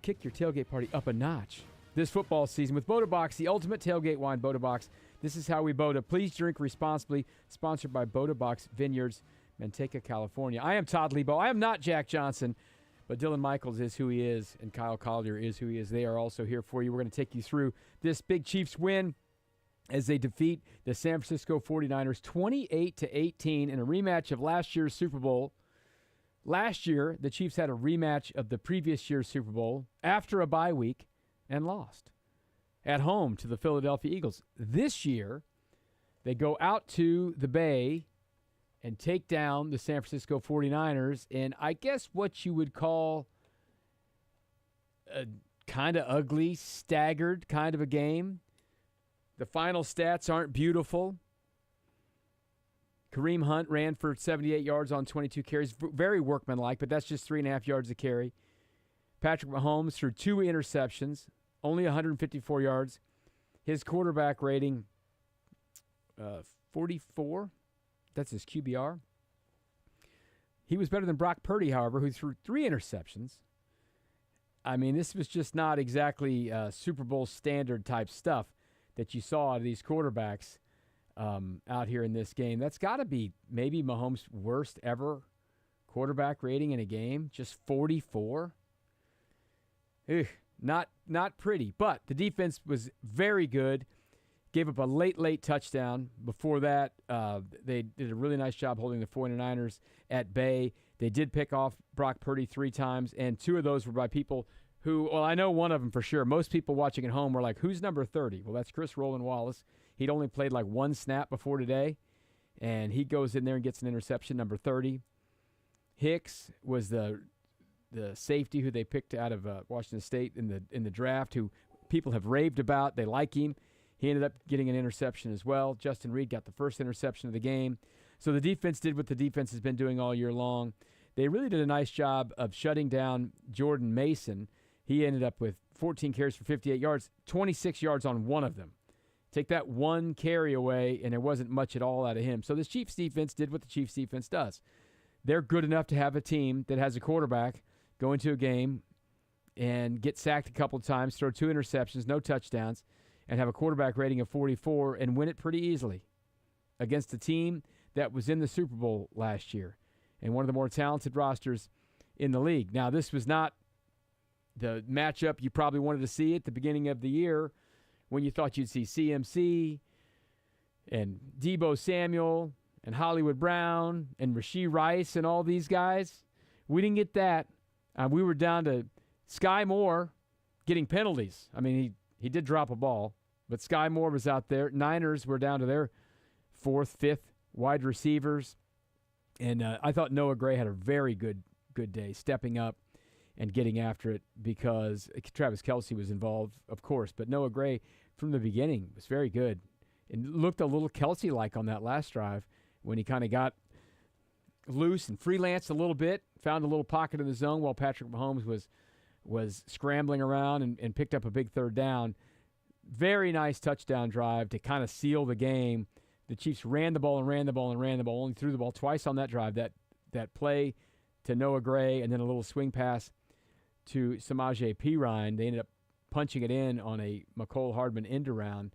kick your tailgate party up a notch this football season with Boda Box, the ultimate tailgate wine. Boda Box. This is how we Boda. Please drink responsibly. Sponsored by Boda Box Vineyards, Manteca, California. I am Todd Leabo. I am not Jack Johnson, but Dylan Michaels is who he is, and Kyle Collier is who he is. They are also here for you. We're going to take you through this big Chiefs win as they defeat the San Francisco 49ers 28-18 in a rematch of last year's Super Bowl. Last year, the Chiefs had a rematch of the previous year's Super Bowl after a bye week and lost at home to the Philadelphia Eagles. This year, they go out to the Bay and take down the San Francisco 49ers in, I guess, what you would call a kind of ugly, staggered kind of a game. The final stats aren't beautiful. Kareem Hunt ran for 78 yards on 22 carries. Very workmanlike, but that's just 3.5 yards a carry. Patrick Mahomes threw 2 interceptions, only 154 yards. His quarterback rating, 44. That's his QBR. He was better than Brock Purdy, however, who threw 3 interceptions. I mean, this was just not exactly Super Bowl standard type stuff that you saw out of these quarterbacks out here in this game. That's got to be maybe Mahomes' worst ever quarterback rating in a game, just 44. Ugh, not pretty, but the defense was very good. Gave up a late touchdown. Before that, they did a really nice job holding the 49ers at bay. They did pick off Brock Purdy 3 times, and 2 of those were by people who, well, I know one of them for sure. Most people watching at home were like, who's number 30? Well, that's Chris Roland Wallace. He'd only played like 1 snap before today, and he goes in there and gets an interception, number 30. Hicks was the safety who they picked out of Washington State in the draft, who people have raved about. They like him. He ended up getting an interception as well. Justin Reed got the first interception of the game. So the defense did what the defense has been doing all year long. They really did a nice job of shutting down Jordan Mason. He ended up with 14 carries for 58 yards, 26 yards on one of them. Take that one carry away, and there wasn't much at all out of him. So the Chiefs defense did what the Chiefs defense does. They're good enough to have a team that has a quarterback go into a game and get sacked a couple of times, throw 2 interceptions, no touchdowns, and have a quarterback rating of 44 and win it pretty easily against a team that was in the Super Bowl last year and one of the more talented rosters in the league. Now, this was not the matchup you probably wanted to see at the beginning of the year when you thought you'd see CMC and Deebo Samuel and Hollywood Brown and Rashee Rice and all these guys. We didn't get that. We were down to Sky Moore getting penalties. I mean, he did drop a ball, but Sky Moore was out there. Niners were down to their 4th, 5th wide receivers. And I thought Noah Gray had a very good day, stepping up and getting after it because Travis Kelce was involved, of course. But Noah Gray, from the beginning, was very good. And looked a little Kelce-like on that last drive when he kind of got loose and freelanced a little bit, found a little pocket in the zone while Patrick Mahomes was scrambling around and picked up a big 3rd down. Very nice touchdown drive to kind of seal the game. The Chiefs ran the ball, only threw the ball twice on that drive. That play to Noah Gray and then a little swing pass to Samaje Perine. They ended up punching it in on a McCole Hardman end around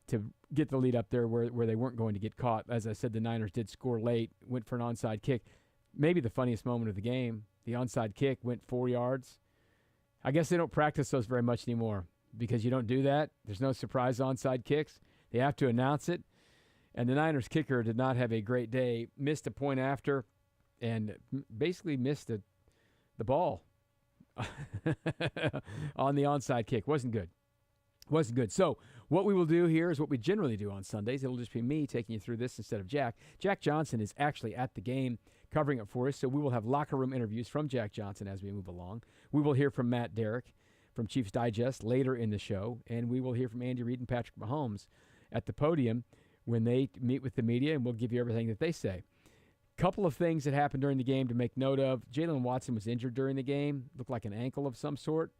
to get the lead up there where they weren't going to get caught. As I said, the Niners did score late, went for an onside kick. Maybe the funniest moment of the game, the onside kick went 4 yards. I guess they don't practice those very much anymore because you don't do that. There's no surprise onside kicks. They have to announce it. And the Niners kicker did not have a great day, missed a point after, and basically missed the ball on the onside kick. Wasn't good. So what we will do here is what we generally do on Sundays. It'll just be me taking you through this instead of Jack. Jack Johnson is actually at the game covering it for us, so we will have locker room interviews from Jack Johnson as we move along. We will hear from Matt Derrick from Chiefs Digest later in the show, and we will hear from Andy Reid and Patrick Mahomes at the podium when they meet with the media, and we'll give you everything that they say. Couple of things that happened during the game to make note of. Jalen Watson was injured during the game, looked like an ankle of some sort.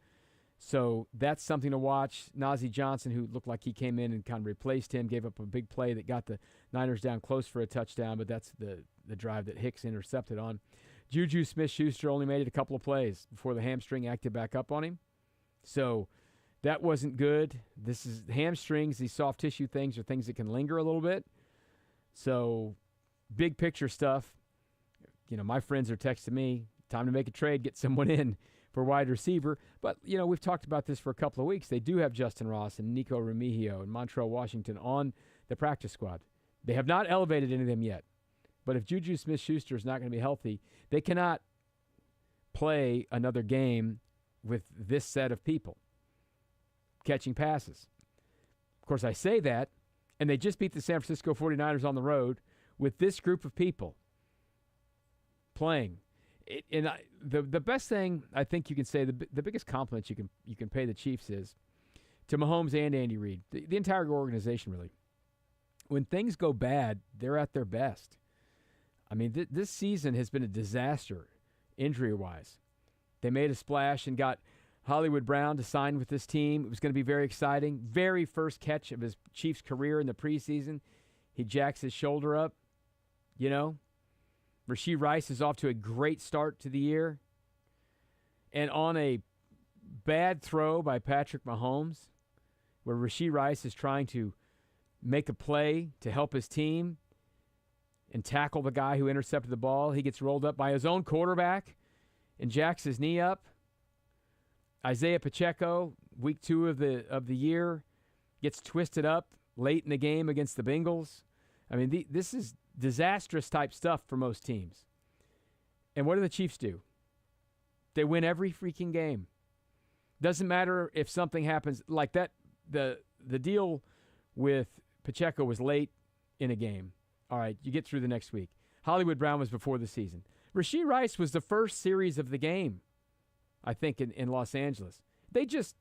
So that's something to watch. Najee Johnson, who looked like he came in and kind of replaced him, gave up a big play that got the Niners down close for a touchdown, but that's the drive that Hicks intercepted on. Juju Smith-Schuster only made it a couple of plays before the hamstring acted back up on him. So that wasn't good. This is hamstrings, these soft tissue things are things that can linger a little bit. So big picture stuff. My friends are texting me, time to make a trade, get someone in for wide receiver. But, we've talked about this for a couple of weeks. They do have Justin Ross and Nico Remigio and Montrell Washington on the practice squad. They have not elevated any of them yet. But if Juju Smith-Schuster is not going to be healthy, they cannot play another game with this set of people catching passes. Of course, I say that, and they just beat the San Francisco 49ers on the road with this group of people playing. The best thing I think you can say, the biggest compliment you can pay the Chiefs is to Mahomes and Andy Reid, the entire organization really. When things go bad, they're at their best. I mean, this season has been a disaster injury-wise. They made a splash and got Hollywood Brown to sign with this team. It was going to be very exciting. Very first catch of his Chiefs career in the preseason. He jacks his shoulder up, Rashee Rice is off to a great start to the year. And on a bad throw by Patrick Mahomes, where Rashee Rice is trying to make a play to help his team and tackle the guy who intercepted the ball, he gets rolled up by his own quarterback and jacks his knee up. Isaiah Pacheco, week 2 of the year, gets twisted up late in the game against the Bengals. I mean, this is disastrous type stuff for most teams. And what do the Chiefs do? They win every freaking game. Doesn't matter if something happens like that. The deal with Pacheco was late in a game. All right, you get through the next week. Hollywood Brown was before the season. Rashee Rice was the first series of the game, I think, in Los Angeles. They just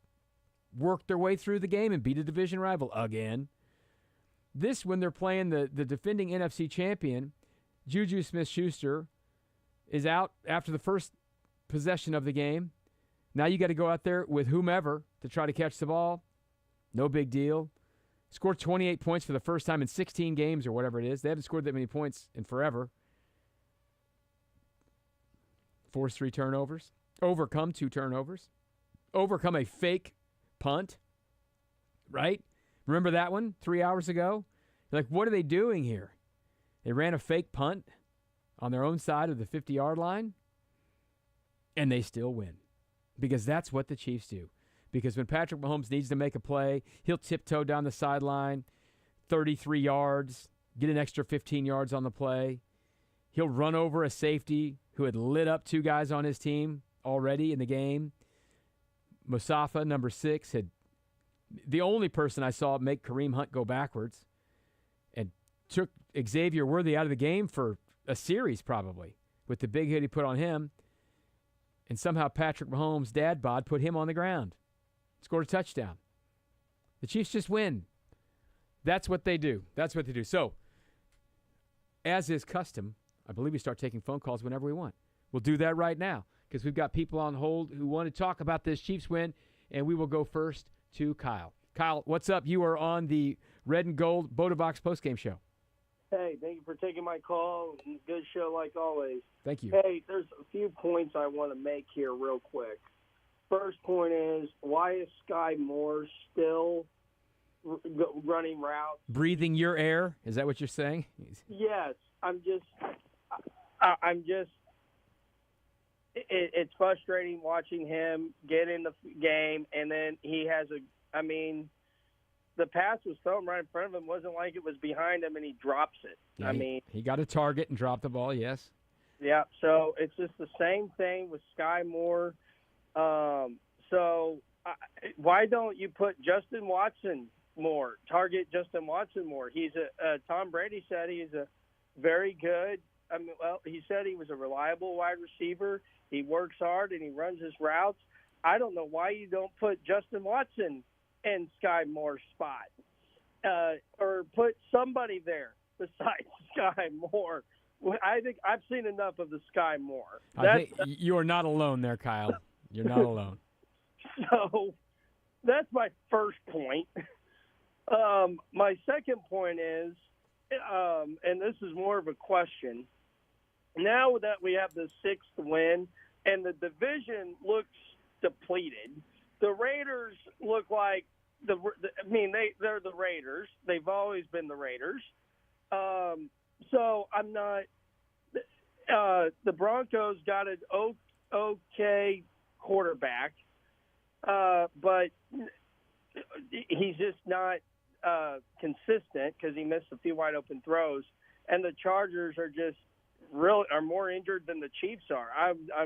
worked their way through the game and beat a division rival again. This, when they're playing the defending NFC champion, Juju Smith-Schuster is out after the first possession of the game. Now you got to go out there with whomever to try to catch the ball. No big deal. Scored 28 points for the first time in 16 games or whatever it is. They haven't scored that many points in forever. Forced 3 turnovers. Overcome 2 turnovers. Overcome a fake punt. Right? Remember that one 3 hours ago? You're like, what are they doing here? They ran a fake punt on their own side of the 50-yard line, and they still win. Because that's what the Chiefs do. Because when Patrick Mahomes needs to make a play, he'll tiptoe down the sideline, 33 yards, get an extra 15 yards on the play. He'll run over a safety who had lit up 2 guys on his team already in the game. Mustafa, number 6, had the only person I saw make Kareem Hunt go backwards and took Xavier Worthy out of the game for a series probably with the big hit he put on him. And somehow Patrick Mahomes' dad bod put him on the ground. Scored a touchdown. The Chiefs just win. That's what they do. That's what they do. So, as is custom, I believe we start taking phone calls whenever we want. We'll do that right now because we've got people on hold who want to talk about this Chiefs win, and we will go first to Kyle. Kyle, what's up? You are on the Red and Gold Botobox postgame show. Hey, thank you for taking my call. Good show like always. Thank you. Hey, there's a few points I want to make here real quick. First point is, why is Sky Moore still running routes? Breathing your air? Is that what you're saying? Yes. It's frustrating watching him get in the game, and then he has the pass was thrown right in front of him. It wasn't like it was behind him and he drops it. Yeah, he got a target and dropped the ball, yes. Yeah, so it's just the same thing with Sky Moore. Why don't you put Justin Watson more, target Justin Watson more? He's Tom Brady said he's a very good, he said he was a reliable wide receiver. He works hard and he runs his routes. I don't know why you don't put Justin Watson in Sky Moore's spot, or put somebody there besides Sky Moore. I think I've seen enough of the Sky Moore. I think you are not alone there, Kyle. You're not alone. So that's my first point. My second point is, and this is more of a question, now that we have the 6th win and the division looks depleted, the Raiders look like they're the Raiders. They've always been the Raiders. So I'm not. The Broncos got an okay quarterback, but he's just not consistent because he missed a few wide open throws. And the Chargers are more injured than the Chiefs are.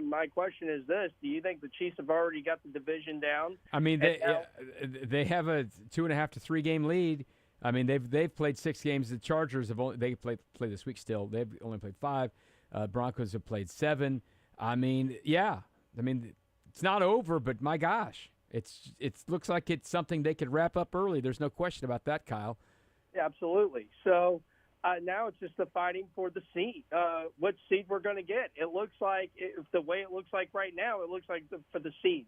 My question is this: do you think the Chiefs have already got the division down? I mean, they have a 2.5 to 3 game lead. I mean, they've played 6 games. The Chargers have only play this week still. They've only played 5. Broncos have played 7. I mean, yeah. I mean, it's not over, but my gosh, it looks like it's something they could wrap up early. There's no question about that, Kyle. Yeah, absolutely. So now it's just the fighting for the seed. What seed we're going to get? It looks like the way it looks like right now. It looks like for the seed.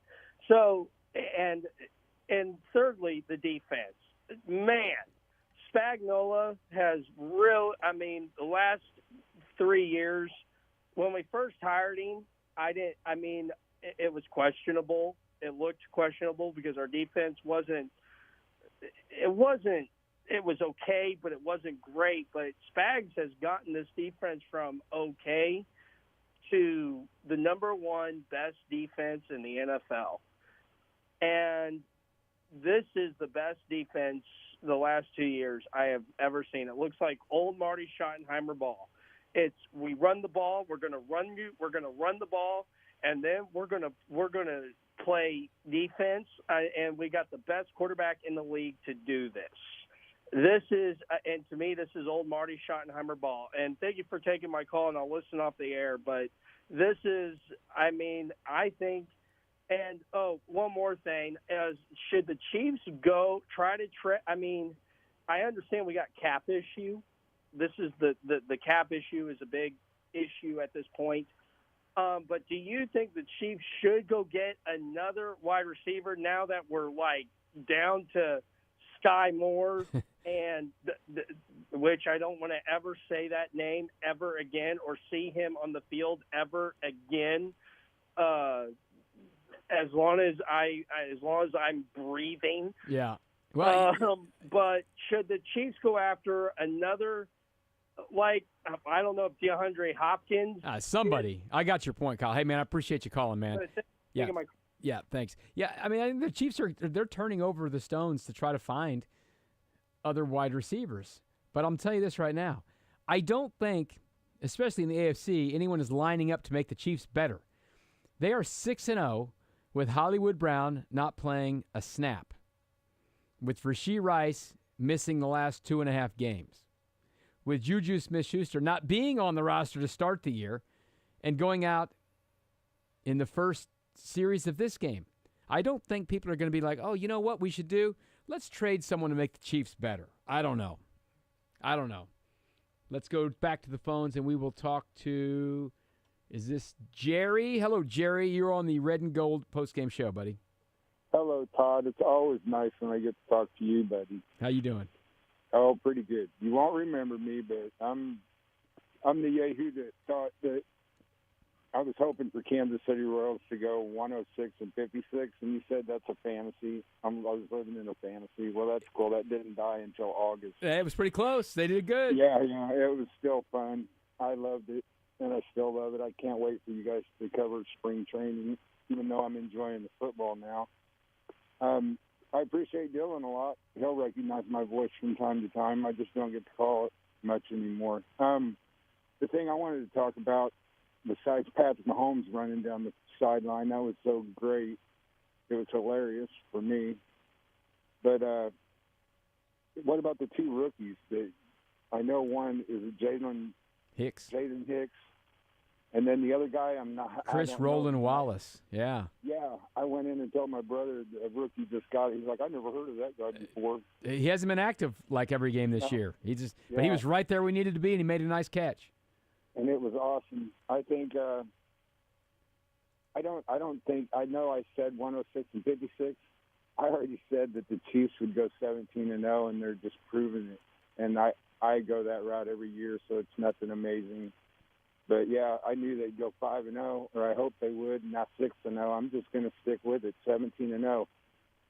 So and thirdly, the defense. Man, Spagnuolo has the last 3 years, when we first hired him, it was questionable. It looked questionable because our defense was okay, but it wasn't great. But Spags has gotten this defense from okay to the number 1 best defense in the NFL. And this is the best defense the last 2 years I have ever seen. It looks like old Marty Schottenheimer ball. We run the ball, we're going to run the ball, and then we're going to play defense, and we got the best quarterback in the league to do this. This is, and to me, this is old Marty Schottenheimer ball. And thank you for taking my call, and I'll listen off the air. But this is, I think, and one more thing is, should the Chiefs I understand we got cap issue. This is the cap issue is a big issue at this point. But do you think the Chiefs should go get another wide receiver now that we're down to Sky Moore and which I don't want to ever say that name ever again or see him on the field ever again, as long as I'm breathing. Yeah. Well, but should the Chiefs go after another, I don't know if DeAndre Hopkins? Somebody. I got your point, Kyle. Hey, man, I appreciate you calling, man. Yeah. Yeah, thanks. Yeah, I think the Chiefs they're turning over the stones to try to find other wide receivers. But I'm telling you this right now. I don't think, especially in the AFC, anyone is lining up to make the Chiefs better. They are 6-0 with Hollywood Brown not playing a snap, with Rashee Rice missing the last 2.5 games, with Juju Smith-Schuster not being on the roster to start the year and going out in the first series of this game. I don't think people are going to be like, oh, you know what we should do? Let's trade someone to make the Chiefs better. I don't know. Let's go back to the phones, and we will talk to, is this Jerry? Hello, Jerry. You're on the Red and Gold postgame show, buddy. Hello, Todd. It's always nice when I get to talk to you, buddy. How you doing? Oh, pretty good. You won't remember me, but I'm the yahoo that thought that I was hoping for Kansas City Royals to go 106 and 56, and you said that's a fantasy. I was living in a fantasy. Well, that's cool. That didn't die until August. Yeah, it was pretty close. They did good. Yeah, it was still fun. I loved it, and I still love it. I can't wait for you guys to cover spring training, even though I'm enjoying the football now. I appreciate Dylan a lot. He'll recognize my voice from time to time. I just don't get to call it much anymore. The thing I wanted to talk about, besides Patrick Mahomes running down the sideline, that was so great. It was hilarious for me. But what about the 2 rookies? I know one is Jaden Hicks, and then the other guy, Chris Roland Wallace. Yeah. Yeah, I went in and told my brother a rookie just got it. He's like, I never heard of that guy before. He hasn't been active like every game this year. But he was right there we needed to be, and he made a nice catch. And it was awesome. I think I know I said 106 and 56. I already said that the Chiefs would go 17-0, and they're just proving it. And I go that route every year, so it's nothing amazing. But, yeah, I knew they'd go 5-0, or I hope they would, not 6-0. I'm just going to stick with it, 17-0.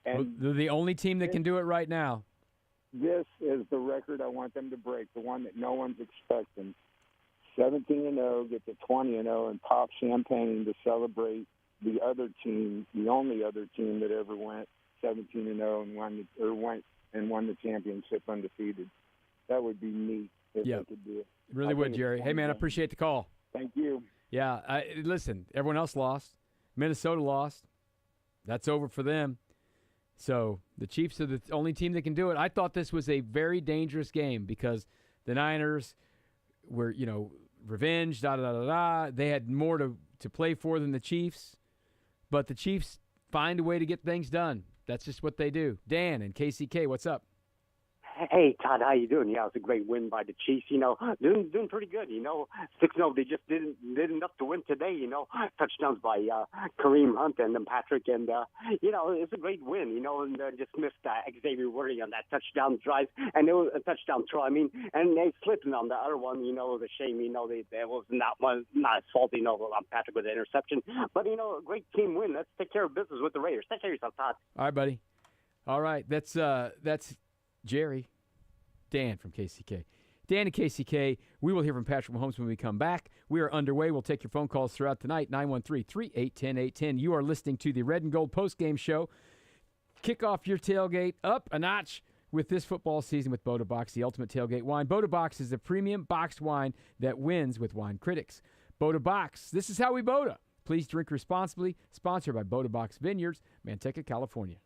And they're the only team that can do it right now. this is the record I want them to break, the one that no one's expecting. 17-0, get to 20-0, and pop champagne to celebrate the other team, the only other team that ever went 17-0 and won the championship undefeated. That would be neat if they could do it. Really would, Jerry. Hey, man, I appreciate the call. Thank you. Yeah, listen, everyone else lost. Minnesota lost. That's over for them. So the Chiefs are the only team that can do it. I thought this was a very dangerous game because the Niners were, revenge, da-da-da-da-da. They had more to play for than the Chiefs. But the Chiefs find a way to get things done. That's just what they do. Dan and KCK, what's up? Hey, Todd, how you doing? Yeah, it was a great win by the Chiefs. Doing pretty good. 6-0. They just did enough to win today. Touchdowns by Kareem Hunt and then Patrick, and it's a great win. And just missed Xavier Worthy on that touchdown drive, and it was a touchdown throw. And they slipped on the other one. The shame. They was not his fault. On Patrick with the interception, but a great team win. Let's take care of business with the Raiders. Take care of yourself, Todd. All right, buddy. All right, that's Jerry, Dan from KCK. Dan and KCK, we will hear from Patrick Mahomes when we come back. We are underway. We'll take your phone calls throughout the night, 913-381-0810. You are listening to the Red and Gold Postgame Show. Kick off your tailgate up a notch with this football season with Boda Box, the ultimate tailgate wine. Boda Box is a premium boxed wine that wins with wine critics. Boda Box, this is how we Boda. Please drink responsibly. Sponsored by Boda Box Vineyards, Manteca, California.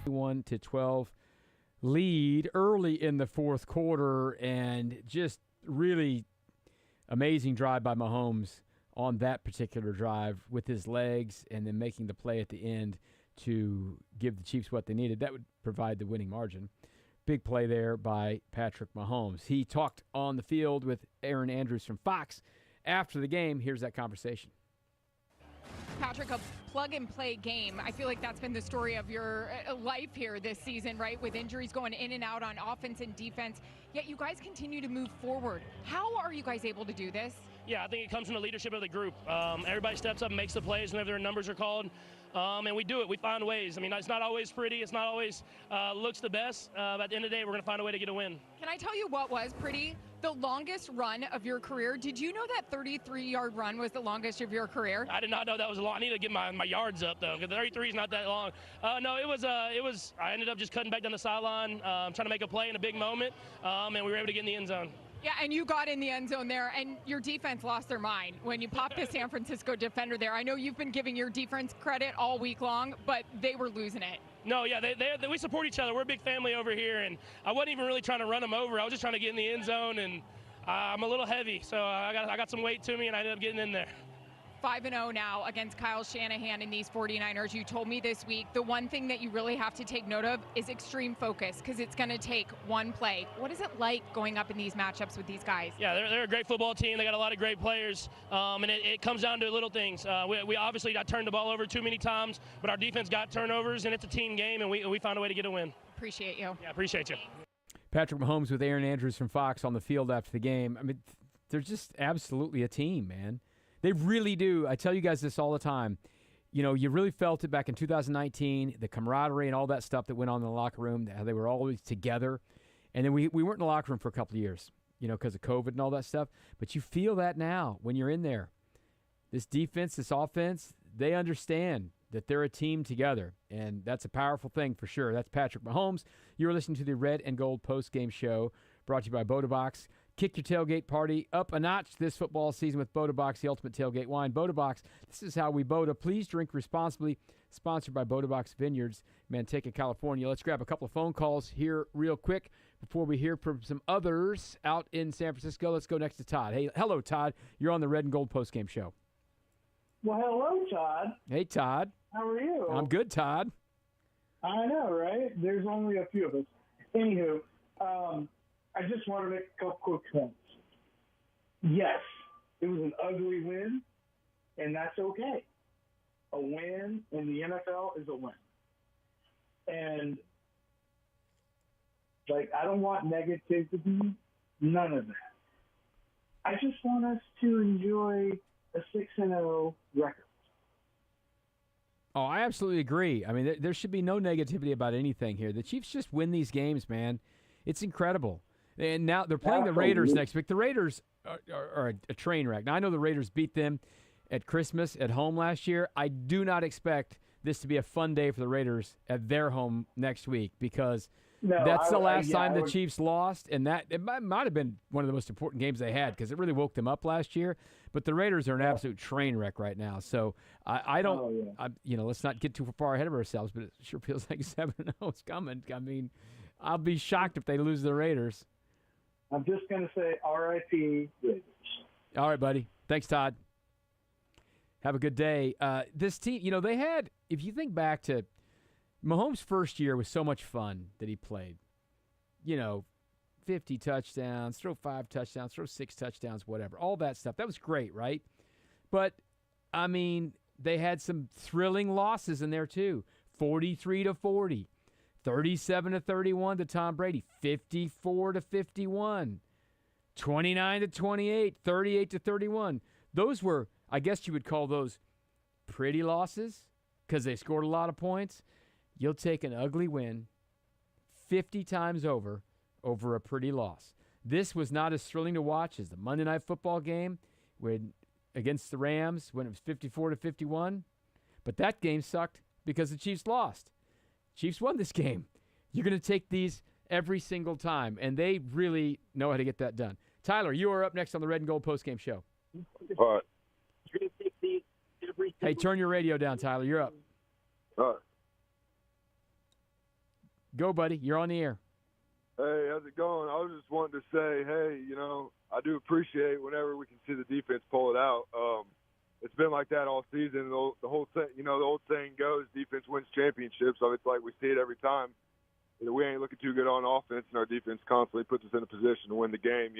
1-12 lead early in the fourth quarter, and just really amazing drive by Mahomes on that particular drive with his legs and then making the play at the end to give the Chiefs what they needed. That would provide the winning margin. Big play there by Patrick Mahomes. He talked on the field with Aaron Andrews from Fox after the game. Here's that conversation. Patrick, a plug-and-play game. I feel like that's been the story of your life here this season, right? With injuries going in and out on offense and defense, yet you guys continue to move forward. How are you guys able to do this? Yeah, I think it comes from the leadership of the group. Everybody steps up and makes the plays whenever their numbers are called. And we do it. We find ways. I mean, it's not always pretty. It's not always looks the best. But at the end of the day, we're going to find a way to get a win. Can I tell you what was pretty? The longest run of your career. Did you know that 33-yard run was the longest of your career? I did not know that was long. I need to get my yards up, though, because 33 is not that long. No, it was. I ended up just cutting back down the sideline, trying to make a play in a big moment, and we were able to get in the end zone. Yeah, and you got in the end zone there, and your defense lost their mind when you popped the San Francisco defender there. I know you've been giving your defense credit all week long, but they were losing it. No, yeah, we support each other. We're a big family over here, and I wasn't even really trying to run them over. I was just trying to get in the end zone, and I'm a little heavy, so I got some weight to me, and I ended up getting in there. 5-0 now against Kyle Shanahan and these 49ers. You told me this week the one thing that you really have to take note of is extreme focus, because it's going to take one play. What is it like going up in these matchups with these guys? Yeah, they're a great football team. They got a lot of great players, and it comes down to little things. We obviously got turned the ball over too many times, but our defense got turnovers, and it's a team game, and we found a way to get a win. Appreciate you. Yeah, appreciate you. Patrick Mahomes with Aaron Andrews from Fox on the field after the game. I mean, they're just absolutely a team, man. They really do. I tell you guys this all the time. You know, you really felt it back in 2019, the camaraderie and all that stuff that went on in the locker room, how they were always together. And then we weren't in the locker room for a couple of years, you know, because of COVID and all that stuff. But you feel that now when you're in there. This defense, this offense, they understand that they're a team together. And that's a powerful thing for sure. That's Patrick Mahomes. You're listening to the Red and Gold Postgame Show, brought to you by Boda-Box. Kick your tailgate party up a notch this football season with Boda-Box, the ultimate tailgate wine. Boda-Box, this is how we Boda. Please drink responsibly. Sponsored by Boda-Box Vineyards, Manteca, California. Let's grab a couple of phone calls here real quick before we hear from some others out in San Francisco. Let's go next to Todd. Hey, hello, Todd. You're on the Red and Gold Postgame Show. Well, hello, Todd. Hey, Todd. How are you? I'm good, Todd. I know, right? There's only a few of us. Anywho, I just want to make a couple quick points. Yes, it was an ugly win, and that's okay. A win in the NFL is a win. And, I don't want negativity, none of that. I just want us to enjoy a 6-0 record. Oh, I absolutely agree. I mean, there should be no negativity about anything here. The Chiefs just win these games, man. It's incredible. And now they're playing the Raiders next week. The Raiders are a train wreck. Now, I know the Raiders beat them at Christmas at home last year. I do not expect this to be a fun day for the Raiders at their home next week, because that's the last time the Chiefs lost, and that it might have been one of the most important games they had, because it really woke them up last year. But the Raiders are an absolute train wreck right now. So I don't, let's not get too far ahead of ourselves, but it sure feels like 7-0 is coming. I mean, I'll be shocked if they lose the Raiders. I'm just going to say R.I.P. Raiders. All right, buddy. Thanks, Todd. Have a good day. This team, they had, if you think back to Mahomes' first year, was so much fun that he played. 50 touchdowns, throw 5 touchdowns, throw 6 touchdowns, whatever. All that stuff. That was great, right? But, I mean, they had some thrilling losses in there, too. 43-40. 37-31 to Tom Brady, 54-51, 29-28, 38-31. Those were, I guess you would call those pretty losses, because they scored a lot of points. You'll take an ugly win 50 times over a pretty loss. This was not as thrilling to watch as the Monday Night Football game against the Rams when it was 54-51. But that game sucked because the Chiefs lost. Chiefs won this game. You're going to take these every single time, and they really know how to get that done. Tyler, you are up next on the Red and Gold Postgame Show. All right. Hey, turn your radio down, Tyler. You're up. All right. Go, buddy. You're on the air. Hey, how's it going? I was just wanting to say, hey, I do appreciate whenever we can see the defense pull it out. It's been like that all season. The whole thing, the old saying goes, defense wins championships. So it's like we see it every time. We ain't looking too good on offense, and our defense constantly puts us in a position to win the game.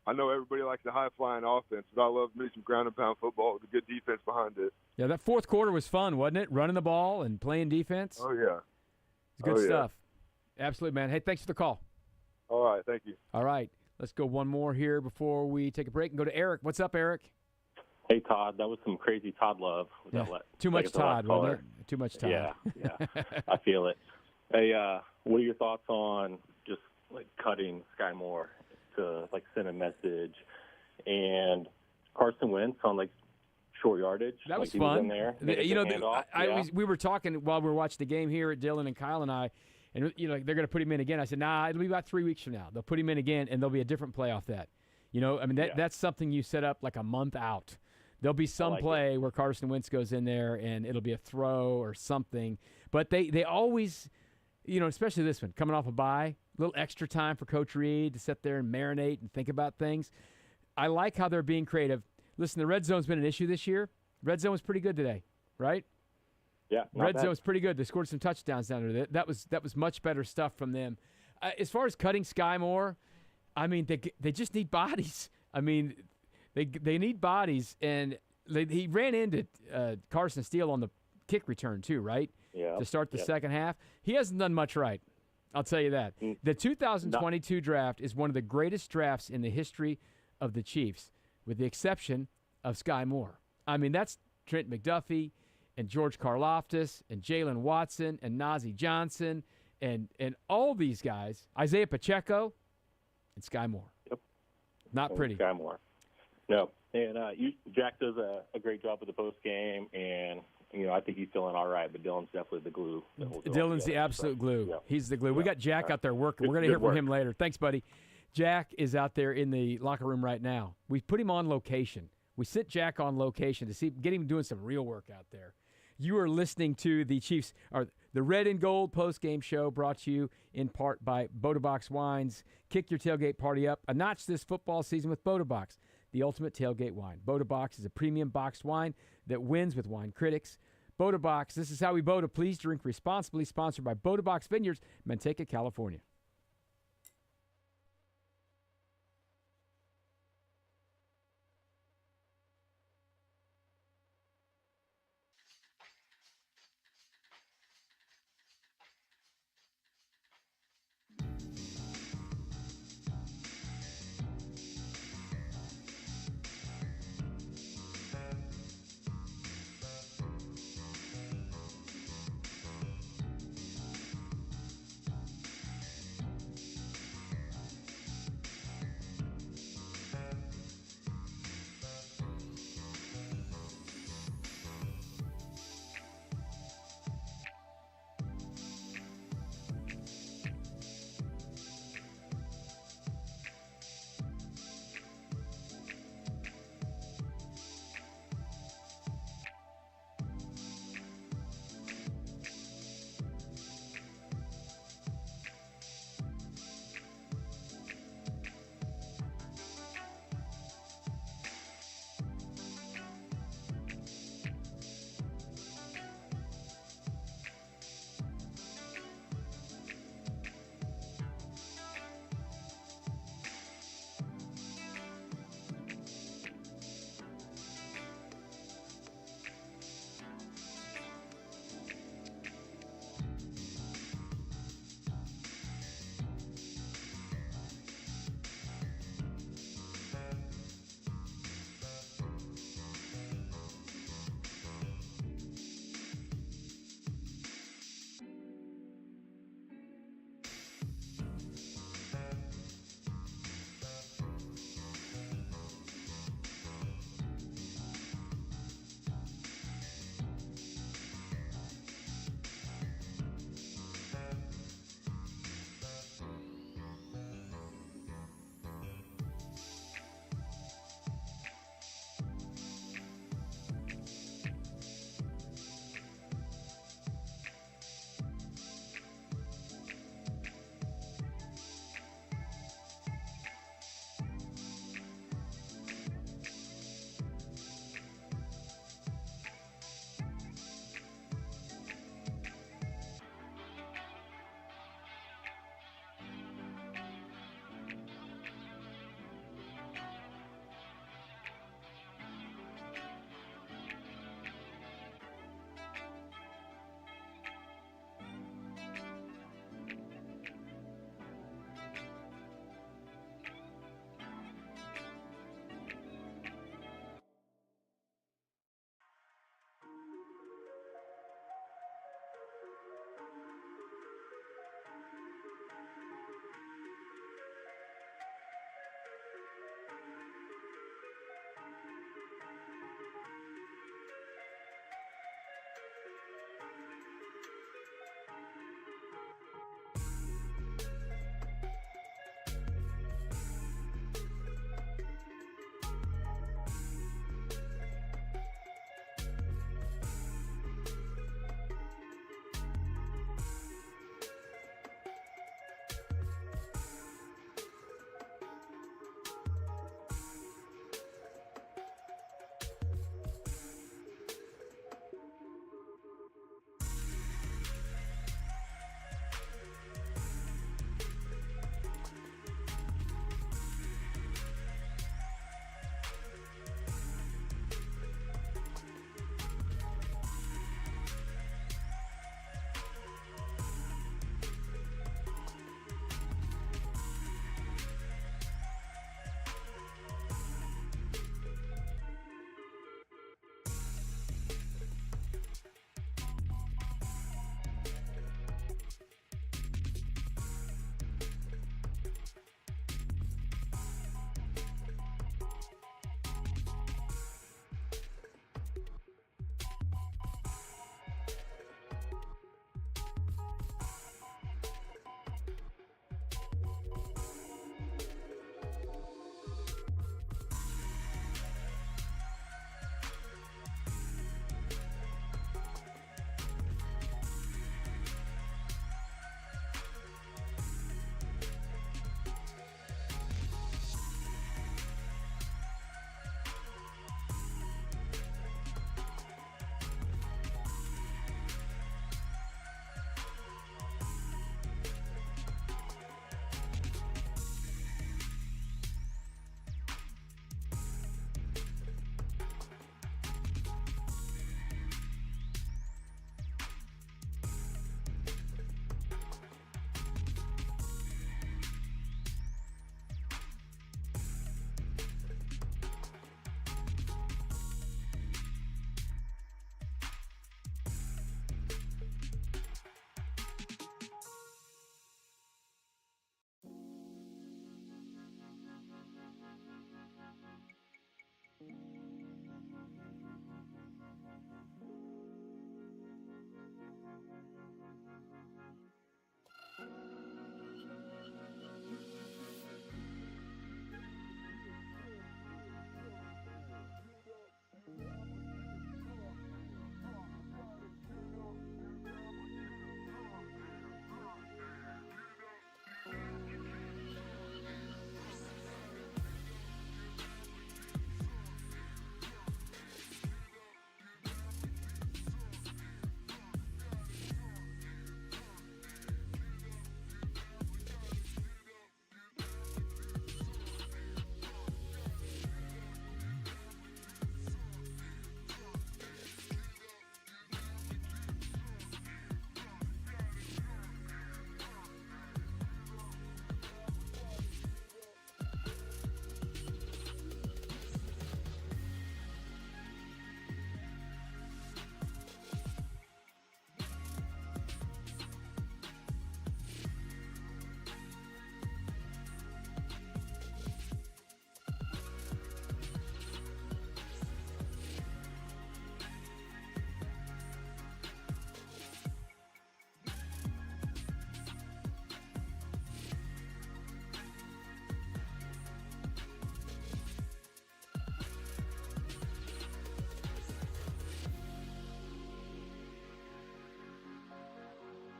I know everybody likes the high-flying offense, but I love me some ground-and-pound football with a good defense behind it. Yeah, that fourth quarter was fun, wasn't it? Running the ball and playing defense. Oh, yeah. It's good stuff. Absolutely, man. Hey, thanks for the call. All right, thank you. All right, let's go one more here before we take a break and go to Eric. What's up, Eric? Hey, Todd. That was some crazy Todd love. Too much Todd, wasn't it? Too much Todd. Yeah. I feel it. Hey, what are your thoughts on just, cutting Sky Moore to, send a message? And Carson Wentz on, short yardage. That was he fun. Was in there. We were talking while we were watching the game here, Dylan and Kyle and I, and they're going to put him in again. I said, nah, it'll be about 3 weeks from now. They'll put him in again, and there'll be a different play off that. That's something you set up a month out. There'll be some play where Carson Wentz goes in there, and it'll be a throw or something. But they always, especially this one, coming off a bye, a little extra time for Coach Reid to sit there and marinate and think about things. I like how they're being creative. Listen, the red zone's been an issue this year. Red zone was pretty good today, right? Yeah, red zone was pretty good. They scored some touchdowns down there. That was much better stuff from them. As far as cutting Sky Moore, they just need bodies. They need bodies, and he ran into Carson Steele on the kick return too, right? Yeah. To start the second half. He hasn't done much right. I'll tell you that. The 2022 draft is one of the greatest drafts in the history of the Chiefs, with the exception of Sky Moore. That's Trent McDuffie and George Karlaftis and Jalen Watson and Najee Johnson and all these guys, Isaiah Pacheco and Sky Moore. Yep. Not pretty. Sky Moore. No. And Jack does a great job with the post game, and I think he's feeling all right, but Dylan's definitely the glue. Dylan's the absolute glue. Yeah. He's the glue. We got Jack out there working. We're going to hear from him later. Thanks, buddy. Jack is out there in the locker room right now. We put him on location. We sit Jack on location to get him doing some real work out there. You are listening to the Chiefs, or the Red and Gold post-game show, brought to you in part by Boda Box Wines. Kick your tailgate party up a notch this football season with Boda Box, the ultimate tailgate wine. Boda Box is a premium boxed wine that wins with wine critics. Boda Box, this is how we Boda. Please drink responsibly. Sponsored by Boda Box Vineyards, Manteca, California.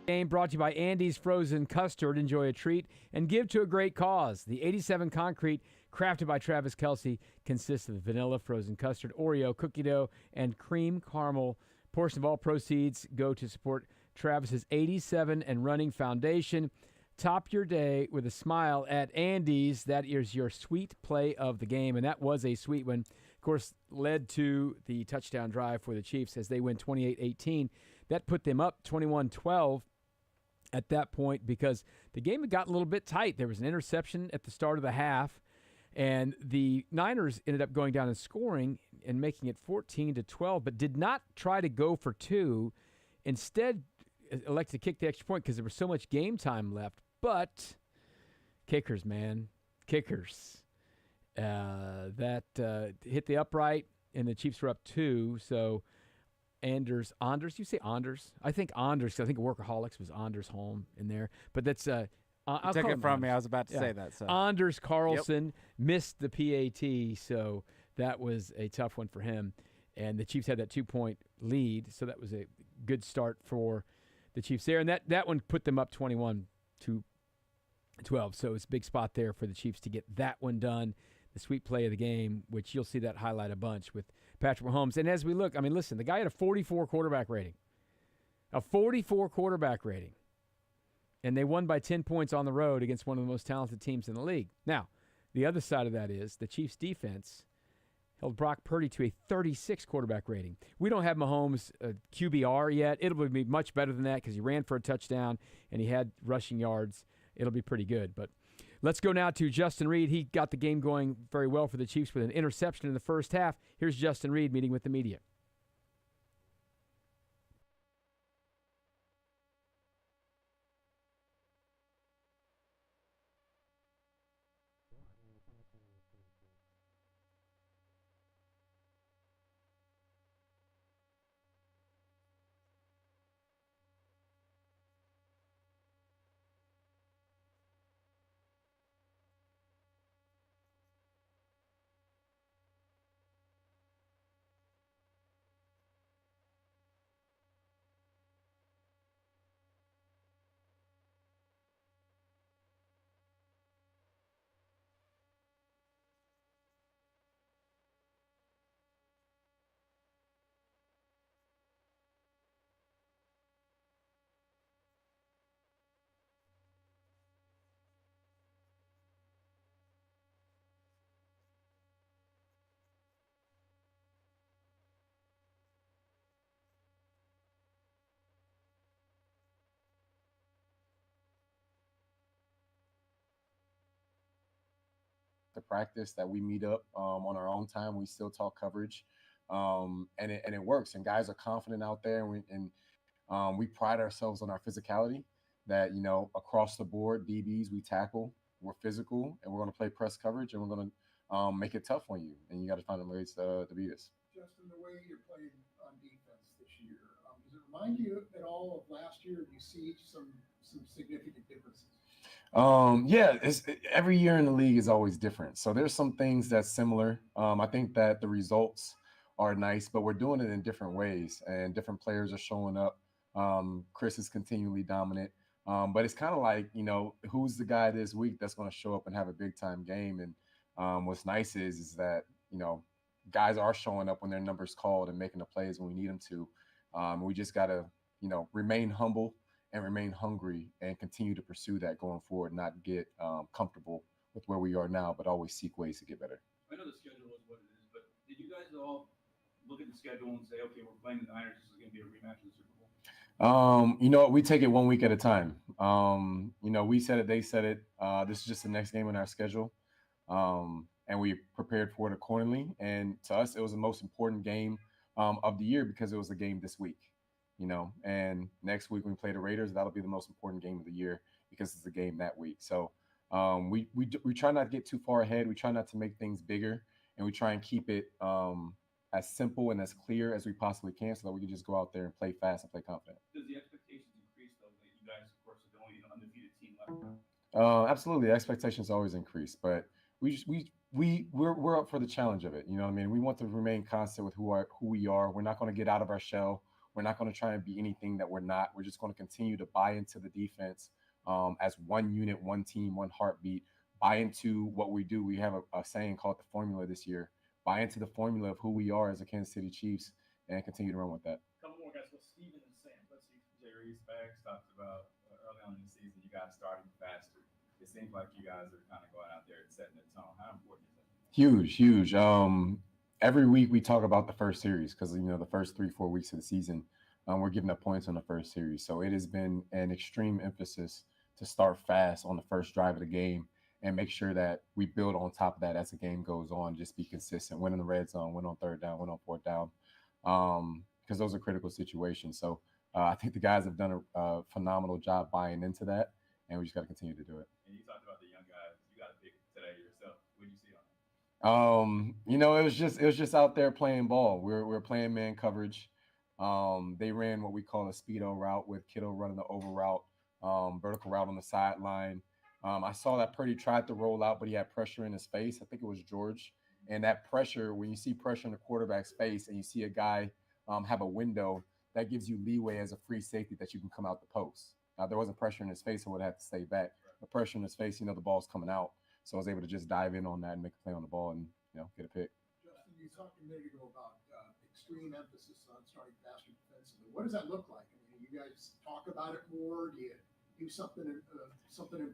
Game brought to you by Andy's Frozen Custard. Enjoy a treat and give to a great cause. The 87 Concrete, crafted by Travis Kelce, consists of vanilla frozen custard, Oreo, cookie dough, and cream caramel. Portion of all proceeds go to support Travis's 87 and Running Foundation. Top your day with a smile at Andy's. That is your sweet play of the game, and that was a sweet one. Of course, led to the touchdown drive for the Chiefs as they win 28-18. That put them up 21-12 at that point because the game had gotten a little bit tight. There was an interception at the start of the half, and the Niners ended up going down and scoring and making it 14-12, but did not try to go for two. Instead, elected to kick the extra point because there was so much game time left. But kickers, man, kickers. That hit the upright, and the Chiefs were up 2, so Anders, you say Anders? I think Anders. I think Workaholics was Anders Holm in there, but that's I'll took call it him from me. Anders. I was about to say that. So. Anders Carlson missed the PAT, so that was a tough one for him. And the Chiefs had that 2-point lead, so that was a good start for the Chiefs there. And that one put them up 21-12. So it's a big spot there for the Chiefs to get that one done. The sweet play of the game, which you'll see that highlight a bunch with Patrick Mahomes. And as we look, I mean, listen, the guy had a 44 quarterback rating. A 44 quarterback rating. And they won by 10 points on the road against one of the most talented teams in the league. Now, the other side of that is the Chiefs' defense held Brock Purdy to a 36 quarterback rating. We don't have Mahomes' QBR yet. It'll be much better than that because he ran for a touchdown and he had rushing yards. It'll be pretty good. But let's go now to Justin Reid. He got the game going very well for the Chiefs with an interception in the first half. Here's Justin Reid meeting with the media. The practice that we meet up on our own time. We still talk coverage, and it works. And guys are confident out there, and we pride ourselves on our physicality. That across the board, DBs we tackle, we're physical, and we're going to play press coverage, and we're going to make it tough on you. And you got to find ways to beat us. Justin, the way you're playing on defense this year, does it remind you at all of last year? Do you see some significant differences? Yeah, every year in the league is always different. So there's some things that's similar. I think that the results are nice, but we're doing it in different ways, and different players are showing up. Chris is continually dominant, but it's kind of like, who's the guy this week that's going to show up and have a big time game? And what's nice is that, guys are showing up when their number's called and making the plays when we need them to. We just got to, remain humble and remain hungry and continue to pursue that going forward, not get comfortable with where we are now, but always seek ways to get better. I know the schedule is what it is, but did you guys all look at the schedule and say, okay, we're playing the Niners, this is going to be a rematch of the Super Bowl? We take it 1 week at a time. We said it, they said it. This is just the next game in our schedule. And we prepared for it accordingly. And to us, it was the most important game of the year because it was a game this week. And next week when we play the Raiders, that'll be the most important game of the year because it's a game that week. So we try not to get too far ahead. We try not to make things bigger, and we try and keep it as simple and as clear as we possibly can so that we can just go out there and play fast and play confident. Does the expectations increase, though, that you guys, of course, are the only undefeated team left? Absolutely. The expectations always increase, but we're up for the challenge of it. You know what I mean? We want to remain constant with who we are. We're not going to get out of our shell. We're not going to try and be anything that we're not. We're just going to continue to buy into the defense as one unit, one team, one heartbeat. Buy into what we do. We have a saying called the formula this year. Buy into the formula of who we are as a Kansas City Chiefs and continue to run with that. Couple more guys. Well, Steven and Sam. Let's see. Jerry Spags talked about early on in the season, you guys starting faster. It seems like you guys are kind of going out there and setting the tone. How important is that? Huge, huge. Every week we talk about the first series because, the first 3-4 weeks of the season, we're giving up points on the first series. So it has been an extreme emphasis to start fast on the first drive of the game and make sure that we build on top of that as the game goes on. Just be consistent, win in the red zone, win on third down, win on fourth down, because those are critical situations. So I think the guys have done a phenomenal job buying into that, and we just got to continue to do it. And you talked about the young guys. You got to pick today yourself. What did you see on that? It was just out there playing ball. We're playing man coverage. They ran what we call a speedo route with Kittle running the over route, vertical route on the sideline. I saw that Purdy tried to roll out, but he had pressure in his face. I think it was George. And that pressure, when you see pressure in the quarterback's face and you see a guy have a window, that gives you leeway as a free safety that you can come out the post. Now, there wasn't pressure in his face, so would have to stay back. The pressure in his face, the ball's coming out. So I was able to just dive in on that and make a play on the ball and, get a pick. Justin, you talked a minute ago about extreme emphasis on starting faster defensively. What does that look like? I mean, you guys talk about it more? Do you do something in